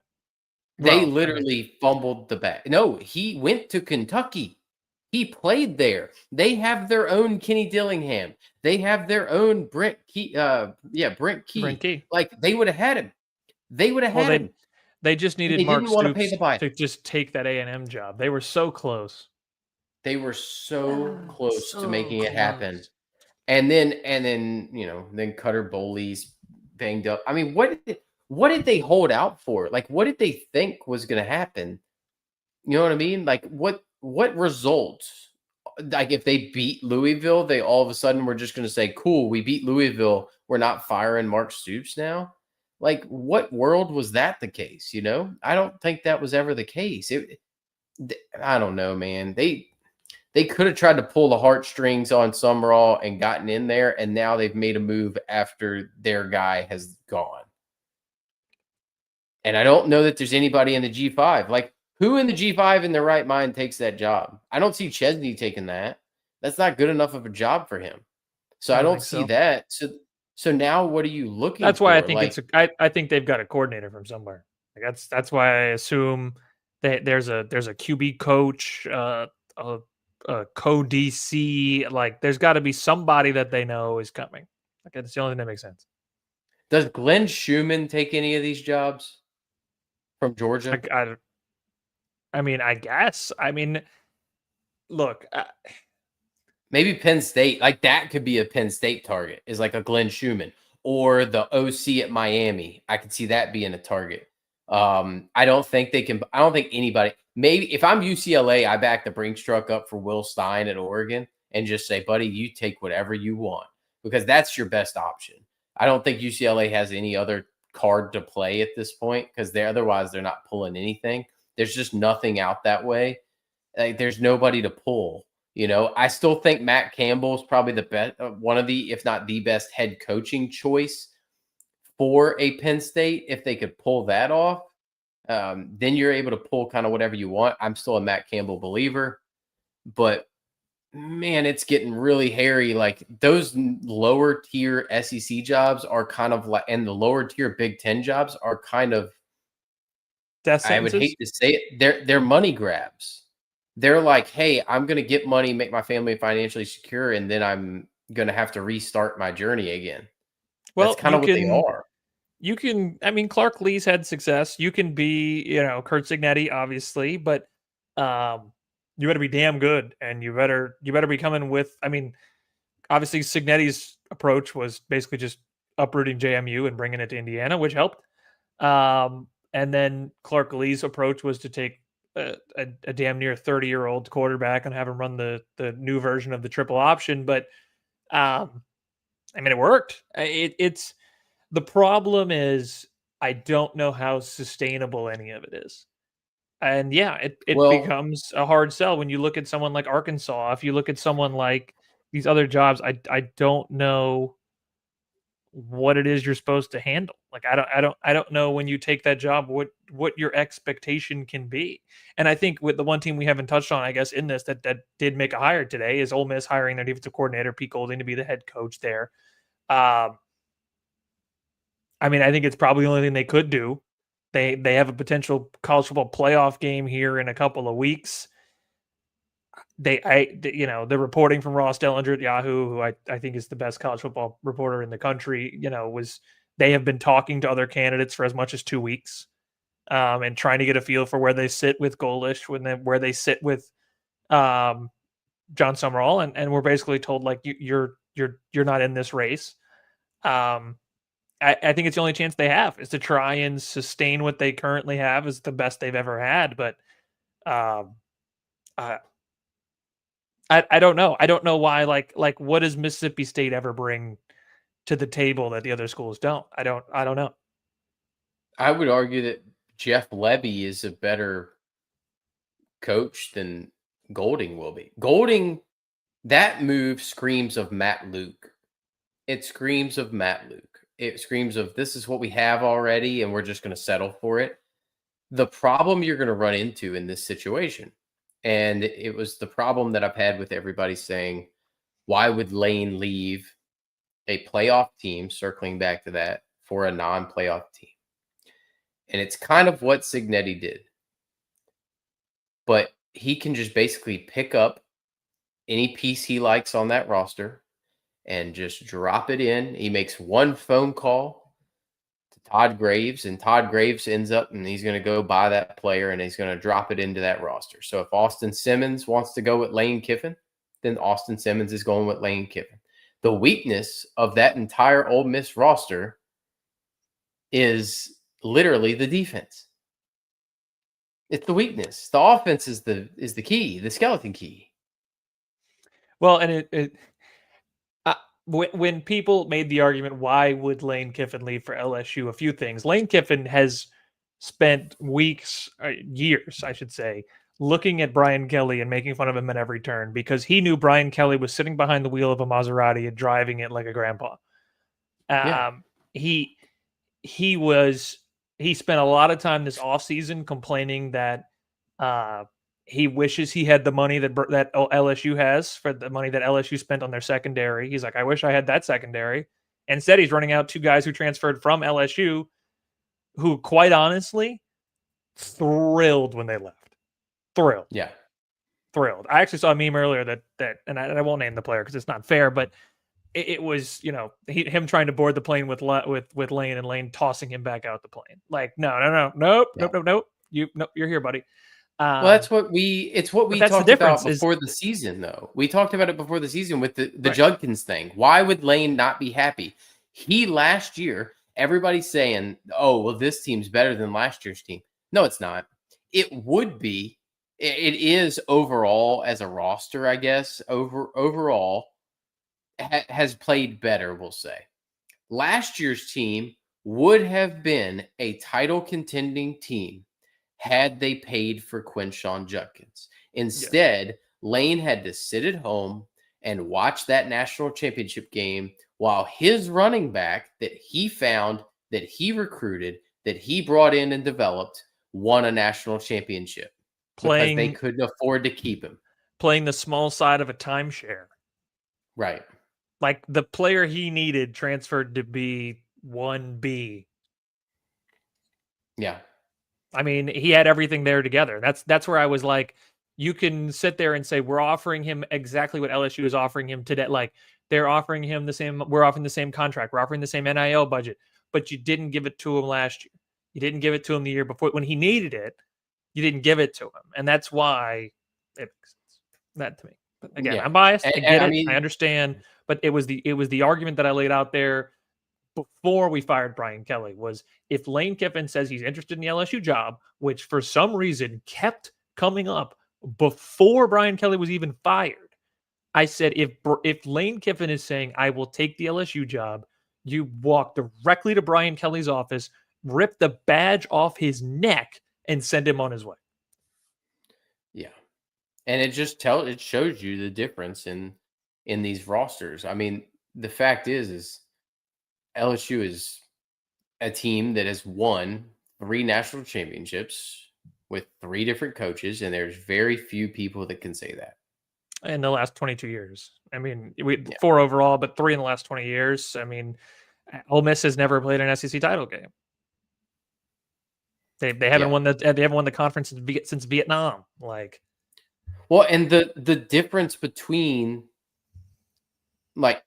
They literally fumbled the bag. No, he went to Kentucky. He played there. They have their own Kenny Dillingham. They have their own Brent Key. Brent Key. Like, they would have had him. They would have had him. They just needed Mark Stoops to just take that A&M job. They were so close. They were so close to making it happen. And then then Cutter Bowley's banged up. I mean, what did they hold out for? Like, what did they think was going to happen? You know what I mean? Like, what results? Like, if they beat Louisville, they all of a sudden were just going to say, cool, we beat Louisville. We're not firing Mark Stoops now. Like, what world was that the case? I don't think that was ever the case. I don't know, man. They could have tried to pull the heartstrings on Summerall and gotten in there, and now they've made a move after their guy has gone. And I don't know that there's anybody in the G5. Like, who in the G5 in their right mind takes that job? I don't see Chesney taking that. That's not good enough of a job for him. So I don't see that. So now what are you looking for? That's why I think I think they've got a coordinator from somewhere. Like, that's why I assume that there's a QB coach, a co-DC. Like, there's got to be somebody that they know is coming. Like, that's the only thing that makes sense. Does Glenn Schumann take any of these jobs from Georgia? I mean, I guess. I mean, look. Maybe Penn State. Like, that could be a Penn State target, is like a Glenn Schumann. Or the OC at Miami. I could see that being a target. I don't think anybody. Maybe if I'm UCLA, I back the Brinks truck up for Will Stein at Oregon and just say, buddy, you take whatever you want, because that's your best option. I don't think UCLA has any other card to play at this point, because otherwise they're not pulling anything. There's just nothing out that way. Like, there's nobody to pull. I still think Matt Campbell is probably the best, one of the, if not the best head coaching choice for a Penn State. If they could pull that off, then you're able to pull kind of whatever you want. I'm still a Matt Campbell believer, but man, it's getting really hairy. Like, those lower tier SEC jobs are kind of like, and the lower tier Big Ten jobs are kind of, I would hate to say it, they're money grabs. They're like, hey, I'm going to get money, make my family financially secure, and then I'm going to have to restart my journey again. Well, that's kind of what they are. You can, I mean, Clark Lee's had success. You can be, Kurt Cignetti, obviously, but you better be damn good, and you better be coming with. I mean, obviously, Cignetti's approach was basically just uprooting JMU and bringing it to Indiana, which helped. And then Clark Lee's approach was to take a damn near 30-year-old quarterback and have him run the new version of the triple option. But I mean, it worked. It's the problem is I don't know how sustainable any of it is. And yeah, it Well, becomes a hard sell when you look at someone like Arkansas. If you look at someone like these other jobs, I don't know what it is you're supposed to handle. Like I don't know when you take that job what your expectation can be. And I think with the one team we haven't touched on, I guess in this that did make a hire today is Ole Miss hiring their defensive coordinator Pete Golding to be the head coach there. Um, I mean, I think it's probably the only thing they could do. They have a potential college football playoff game here in a couple of weeks. The reporting from Ross Dellinger at Yahoo, who I think is the best college football reporter in the country, was they have been talking to other candidates for as much as 2 weeks, and trying to get a feel for where they sit with Golish, where they sit with John Summerall, and we're basically told like you're not in this race. I think it's the only chance they have is to try and sustain what they currently have is the best they've ever had. But um, I don't know. I don't know why. Like what does Mississippi State ever bring to the table that the other schools don't? I don't know. I would argue that Jeff Lebby is a better coach than Golding will be. Golding, that move screams of Matt Luke. It screams of Matt Luke. It screams of this is what we have already, and we're just going to settle for it. The problem you're going to run into in this situation, and it was the problem that I've had with everybody saying, why would Lane leave a playoff team, circling back to that, for a non-playoff team? And it's kind of what Signetti did. But he can just basically pick up any piece he likes on that roster and just drop it in. He makes one phone call to Todd Graves, and Todd Graves ends up and he's going to go buy that player and he's going to drop it into that roster. So if Austin Simmons wants to go with Lane Kiffin, then Austin Simmons is going with Lane Kiffin. The weakness of that entire Ole Miss roster is literally the defense. It's the weakness. The offense is the key, the skeleton key. Well, and when people made the argument, why would Lane Kiffin leave for LSU? A few things. Lane Kiffin has spent weeks, years, I should say, looking at Brian Kelly and making fun of him at every turn because he knew Brian Kelly was sitting behind the wheel of a Maserati and driving it like a grandpa. Yeah. He spent a lot of time this offseason complaining that he wishes he had the money that LSU has for the money that LSU spent on their secondary. He's like, I wish I had that secondary. Instead, he's running out two guys who transferred from LSU who, quite honestly, thrilled when they left. Thrilled. Yeah. Thrilled. I actually saw a meme earlier that and I won't name the player because it's not fair, but it was, him trying to board the plane with Lane and Lane tossing him back out the plane. Like, nope. You're here, buddy. Well, that's what we talked about before the season, though. We talked about it before the season with the right. Judkins thing. Why would Lane not be happy? Last year, everybody's saying, oh, well, this team's better than last year's team. No, it's not. It would be. It is overall as a roster, I guess, overall has played better, we'll say. Last year's team would have been a title contending team had they paid for Quinshon Judkins. Instead, Lane had to sit at home and watch that national championship game while his running back that he found, that he recruited, that he brought in and developed, won a national championship because they couldn't afford to keep him. Playing the small side of a timeshare. Right. Like the player he needed transferred to be 1B. Yeah. I mean, he had everything there together. That's where I was like, you can sit there and say we're offering him exactly what LSU is offering him today. Like they're offering him the same. We're offering the same contract. We're offering the same NIL budget, but you didn't give it to him last year. You didn't give it to him the year before when he needed it. You didn't give it to him, and that's why it makes sense. That to me. But again, I'm biased. I get it. I understand, but it was the argument that I laid out there before we fired Brian Kelly was if Lane Kiffin says he's interested in the LSU job, which for some reason kept coming up before Brian Kelly was even fired, I said, if Lane Kiffin is saying, I will take the LSU job, you walk directly to Brian Kelly's office, rip the badge off his neck, and send him on his way. Yeah. And it shows you the difference in these rosters. I mean, the fact is LSU is a team that has won 3 national championships with 3 different coaches, and there's very few people that can say that. In the last 22 years. I mean, Yeah. 4 overall, but 3 in the last 20 years. I mean, Ole Miss has never played an SEC title game. They haven't Yeah. won the conference since Vietnam. Like, Well, and the difference between like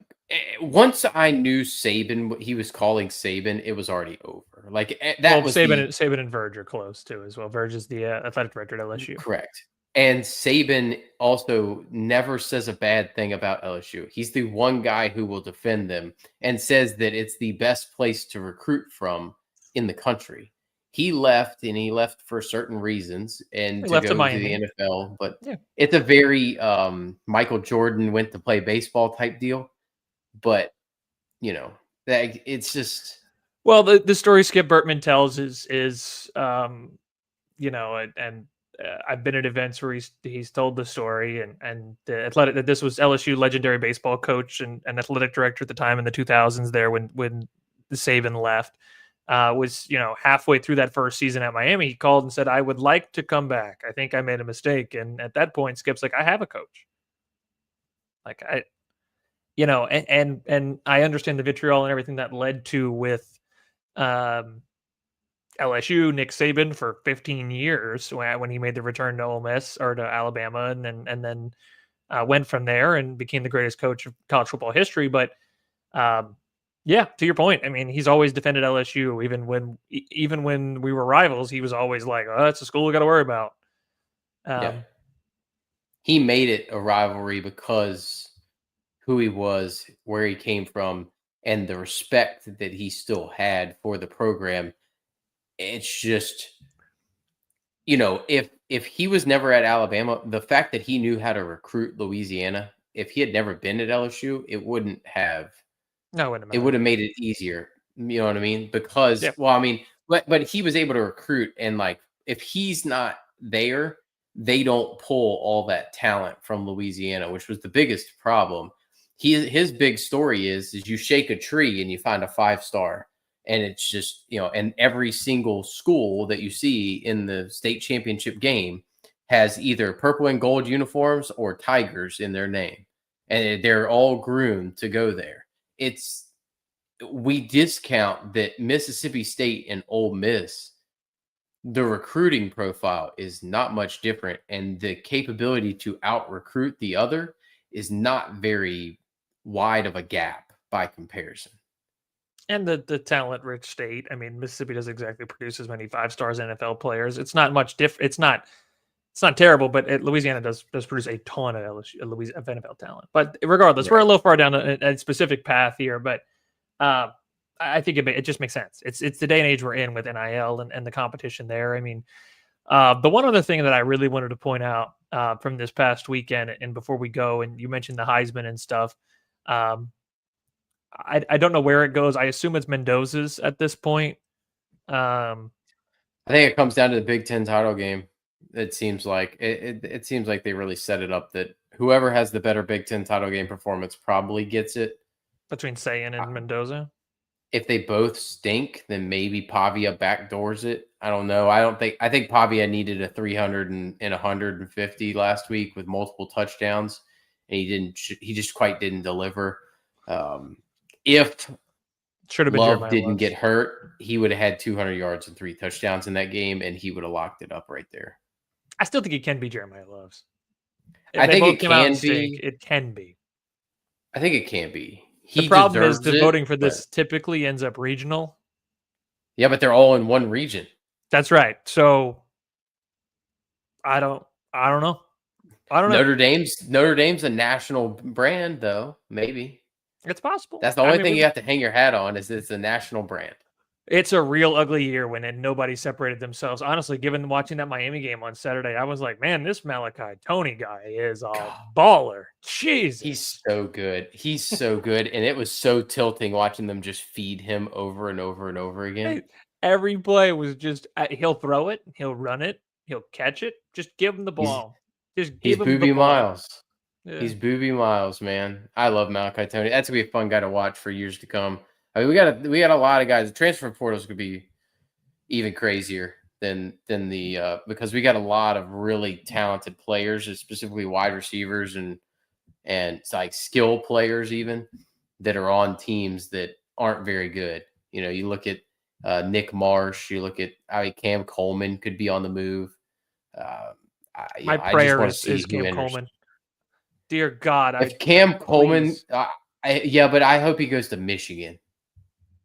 once I knew Saban, what he was calling Saban, it was already over. Like that was Saban and Verge are close too as well. Verge is the athletic director at LSU. correct. And Saban also never says a bad thing about LSU. He's the one guy who will defend them and says that it's the best place to recruit from in the country. He left, and he left for certain reasons and He to left to go to the Miami. NFL. But Yeah. it's a very Michael Jordan went to play baseball type deal. But that it's just Well, the story Skip Bertman tells is and I've been at events where he's told the story and the athletic that this was LSU legendary baseball coach and athletic director at the time in the 2000s there when the Saban left. Was halfway through that first season at Miami, he called and said, I would like to come back. I think I made a mistake. And at that point, Skip's like, I have a coach. Like and I understand the vitriol and everything that led to with LSU, Nick Saban for 15 years when he made the return to Ole Miss or to Alabama and then went from there and became the greatest coach of college football history. But yeah, to your point, I mean, he's always defended LSU, even when we were rivals. He was always like, "Oh, that's a school we got to worry about." yeah. He made it a rivalry because who he was, where he came from, and the respect that he still had for the program. It's just, if he was never at Alabama, the fact that he knew how to recruit Louisiana, if he had never been at LSU, it wouldn't have. No, It would have made it easier. You know what I mean? Because, yeah. well, I mean, but he was able to recruit, and like if he's not there, they don't pull all that talent from Louisiana, which was the biggest problem. His big story is you shake a tree and you find a 5-star, and it's just and every single school that you see in the state championship game has either purple and gold uniforms or tigers in their name, and they're all groomed to go there. We discount that Mississippi State and Ole Miss, the recruiting profile is not much different, and the capability to out recruit the other is not very wide of a gap by comparison. And the talent rich state. I mean, Mississippi doesn't exactly produce as many 5-stars NFL players. It's not much different. It's not terrible, but Louisiana does produce a ton of NFL talent. But regardless, we're a little far down a specific path here, but I think it just makes sense. It's the day and age we're in with NIL and the competition there. I mean, the one other thing that I really wanted to point out from this past weekend, and before we go, and you mentioned the Heisman and stuff, I don't know where it goes. I assume it's Mendoza's at this point. I think it comes down to the Big Ten title game. It seems like it seems like they really set it up that whoever has the better Big Ten title game performance probably gets it. Between Sayan and Mendoza. If they both stink, then maybe Pavia backdoors it. I don't know. I think Pavia needed a 300 and 150 last week with multiple touchdowns, and he just quite didn't deliver. If should have been Love Jeremiah didn't Loves. get hurt, he would have had 200 yards and 3 touchdowns in that game, and he would have locked it up right there. I still think it can be Jeremiah Loves. I think it can be. It can be. I think it can be. The problem is the voting for this typically ends up regional. Yeah, but they're all in one region. That's right. So I don't know. Notre Dame's a national brand, though. Maybe it's possible. That's the only thing you have to hang your hat on is it's a national brand. It's a real ugly year when nobody separated themselves. Honestly, given watching that Miami game on Saturday, I was like, man, this Malachi Tony guy is a God, baller. he's Jesus. so good. He's so good. And it was so tilting watching them just feed him over and over and over again. Every play was just he'll throw it, he'll run it, he'll catch it. Just give him the He's ball. Just he's give him the Booby ball. Miles. Yeah. He's Booby Miles, man. I love Malachi Tony. That's gonna be a fun guy to watch for years to come. I mean, we got a lot of guys. The transfer portals could be even crazier than the because we got a lot of really talented players, specifically wide receivers and it's like skill players even that are on teams that aren't very good. You know, you look at Nick Marsh, you look at Cam Coleman could be on the move. Uh, My I just prayer want to is see who Cam enters. Coleman. Dear God, If I Cam Coleman, please. yeah, but I hope he goes to Michigan.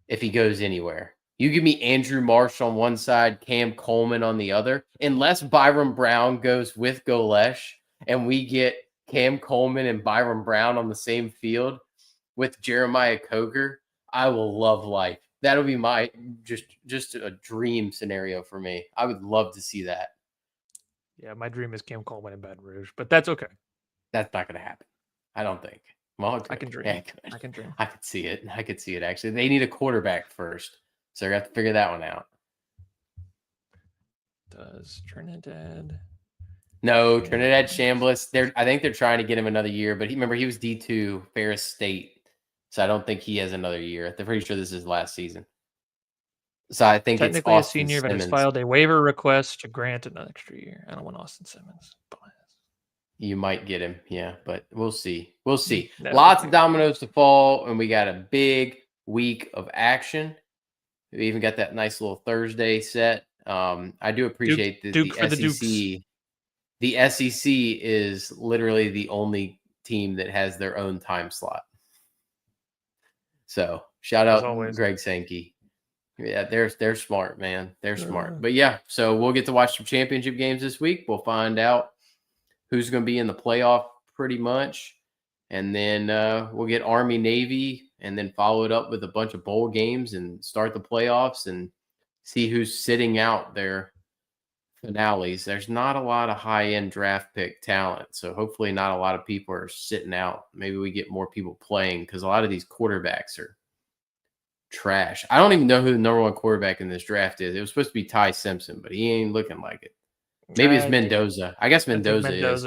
If he goes anywhere, you give me Andrew Marsh on one side, Cam Coleman on the other. Unless Byron Brown goes with Golesh, and we get Cam Coleman and Byron Brown on the same field with Jeremiah Coger, I will love life. That'll be my just a dream scenario for me. I would love to see that. Yeah, my dream is Cam Coleman in Baton Rouge, but that's okay. That's not going to happen. I don't think. Well, it I could. can dream. Yeah, it could. I can dream. I could see it. I could see it. Actually, they need a quarterback first, so they're going to have to figure that one out. Does Trinidad? No, Trinidad Chambliss. I think they're trying to get him another year, but he was D2 Ferris State, so I don't think he has another year. I'm pretty sure this is his last season. So I think it's Technically a Austin senior, but has Simmons. filed a waiver request to grant an extra year. I don't want Austin Simmons. You might get him, yeah, but we'll see. We'll see. No, Lots of dominoes to fall, and we got a big week of action. We even got that nice little Thursday set. I do appreciate that Duke for the Dukes. The SEC is literally the only team that has their own time slot. So shout out Greg Sankey. Yeah, they're smart, man. They're smart. But yeah, so we'll get to watch some championship games this week. We'll find out who's going to be in the playoff pretty much. And then we'll get Army Navy and then follow it up with a bunch of bowl games and start the playoffs and see who's sitting out their finales. There's not a lot of high-end draft pick talent. So hopefully not a lot of people are sitting out. Maybe we get more people playing because a lot of these quarterbacks are trash. I don't even know who the number one quarterback in this draft is. It was supposed to be Ty Simpson, but he ain't looking like it. Maybe it's Mendoza. I guess Mendoza is.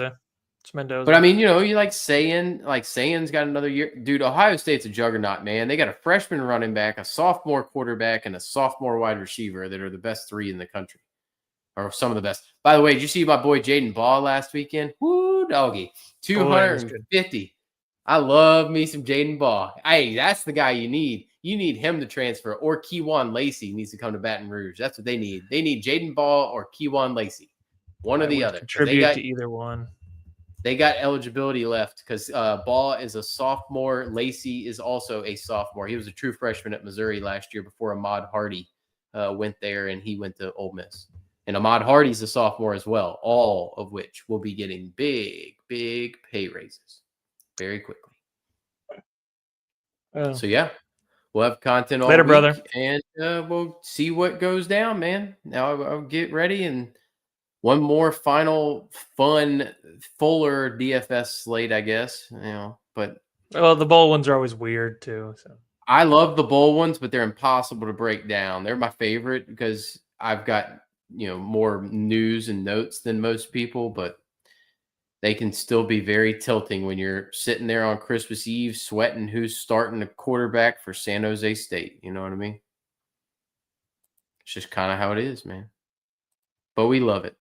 It's Mendoza. But I mean, you like Sayan's got another year. Dude, Ohio State's a juggernaut, man. They got a freshman running back, a sophomore quarterback, and a sophomore wide receiver that are the best three in the country. Or some of the best. By the way, did you see my boy Jaden Ball last weekend? Woo, doggy. 250. I love me some Jaden Ball. Hey, that's the guy you need. You need him to transfer. Or Keywan Lacey needs to come to Baton Rouge. That's what they need. They need Jaden Ball or Keywan Lacey. One or the other. Contribute to either one. They got eligibility left because Ball is a sophomore. Lacey is also a sophomore. He was a true freshman at Missouri last year before Ahmad Hardy went there, and he went to Ole Miss. And Ahmad Hardy's a sophomore as well, all of which will be getting big, big pay raises very quickly. So, yeah, we'll have content all week, brother. And we'll see what goes down, man. Now I'll get ready and one more final fun, fuller DFS slate, I guess. But the bowl ones are always weird too. So I love the bowl ones, but they're impossible to break down. They're my favorite because I've got more news and notes than most people, but they can still be very tilting when you're sitting there on Christmas Eve sweating who's starting a quarterback for San Jose State. You know what I mean? It's just kind of how it is, man. But we love it.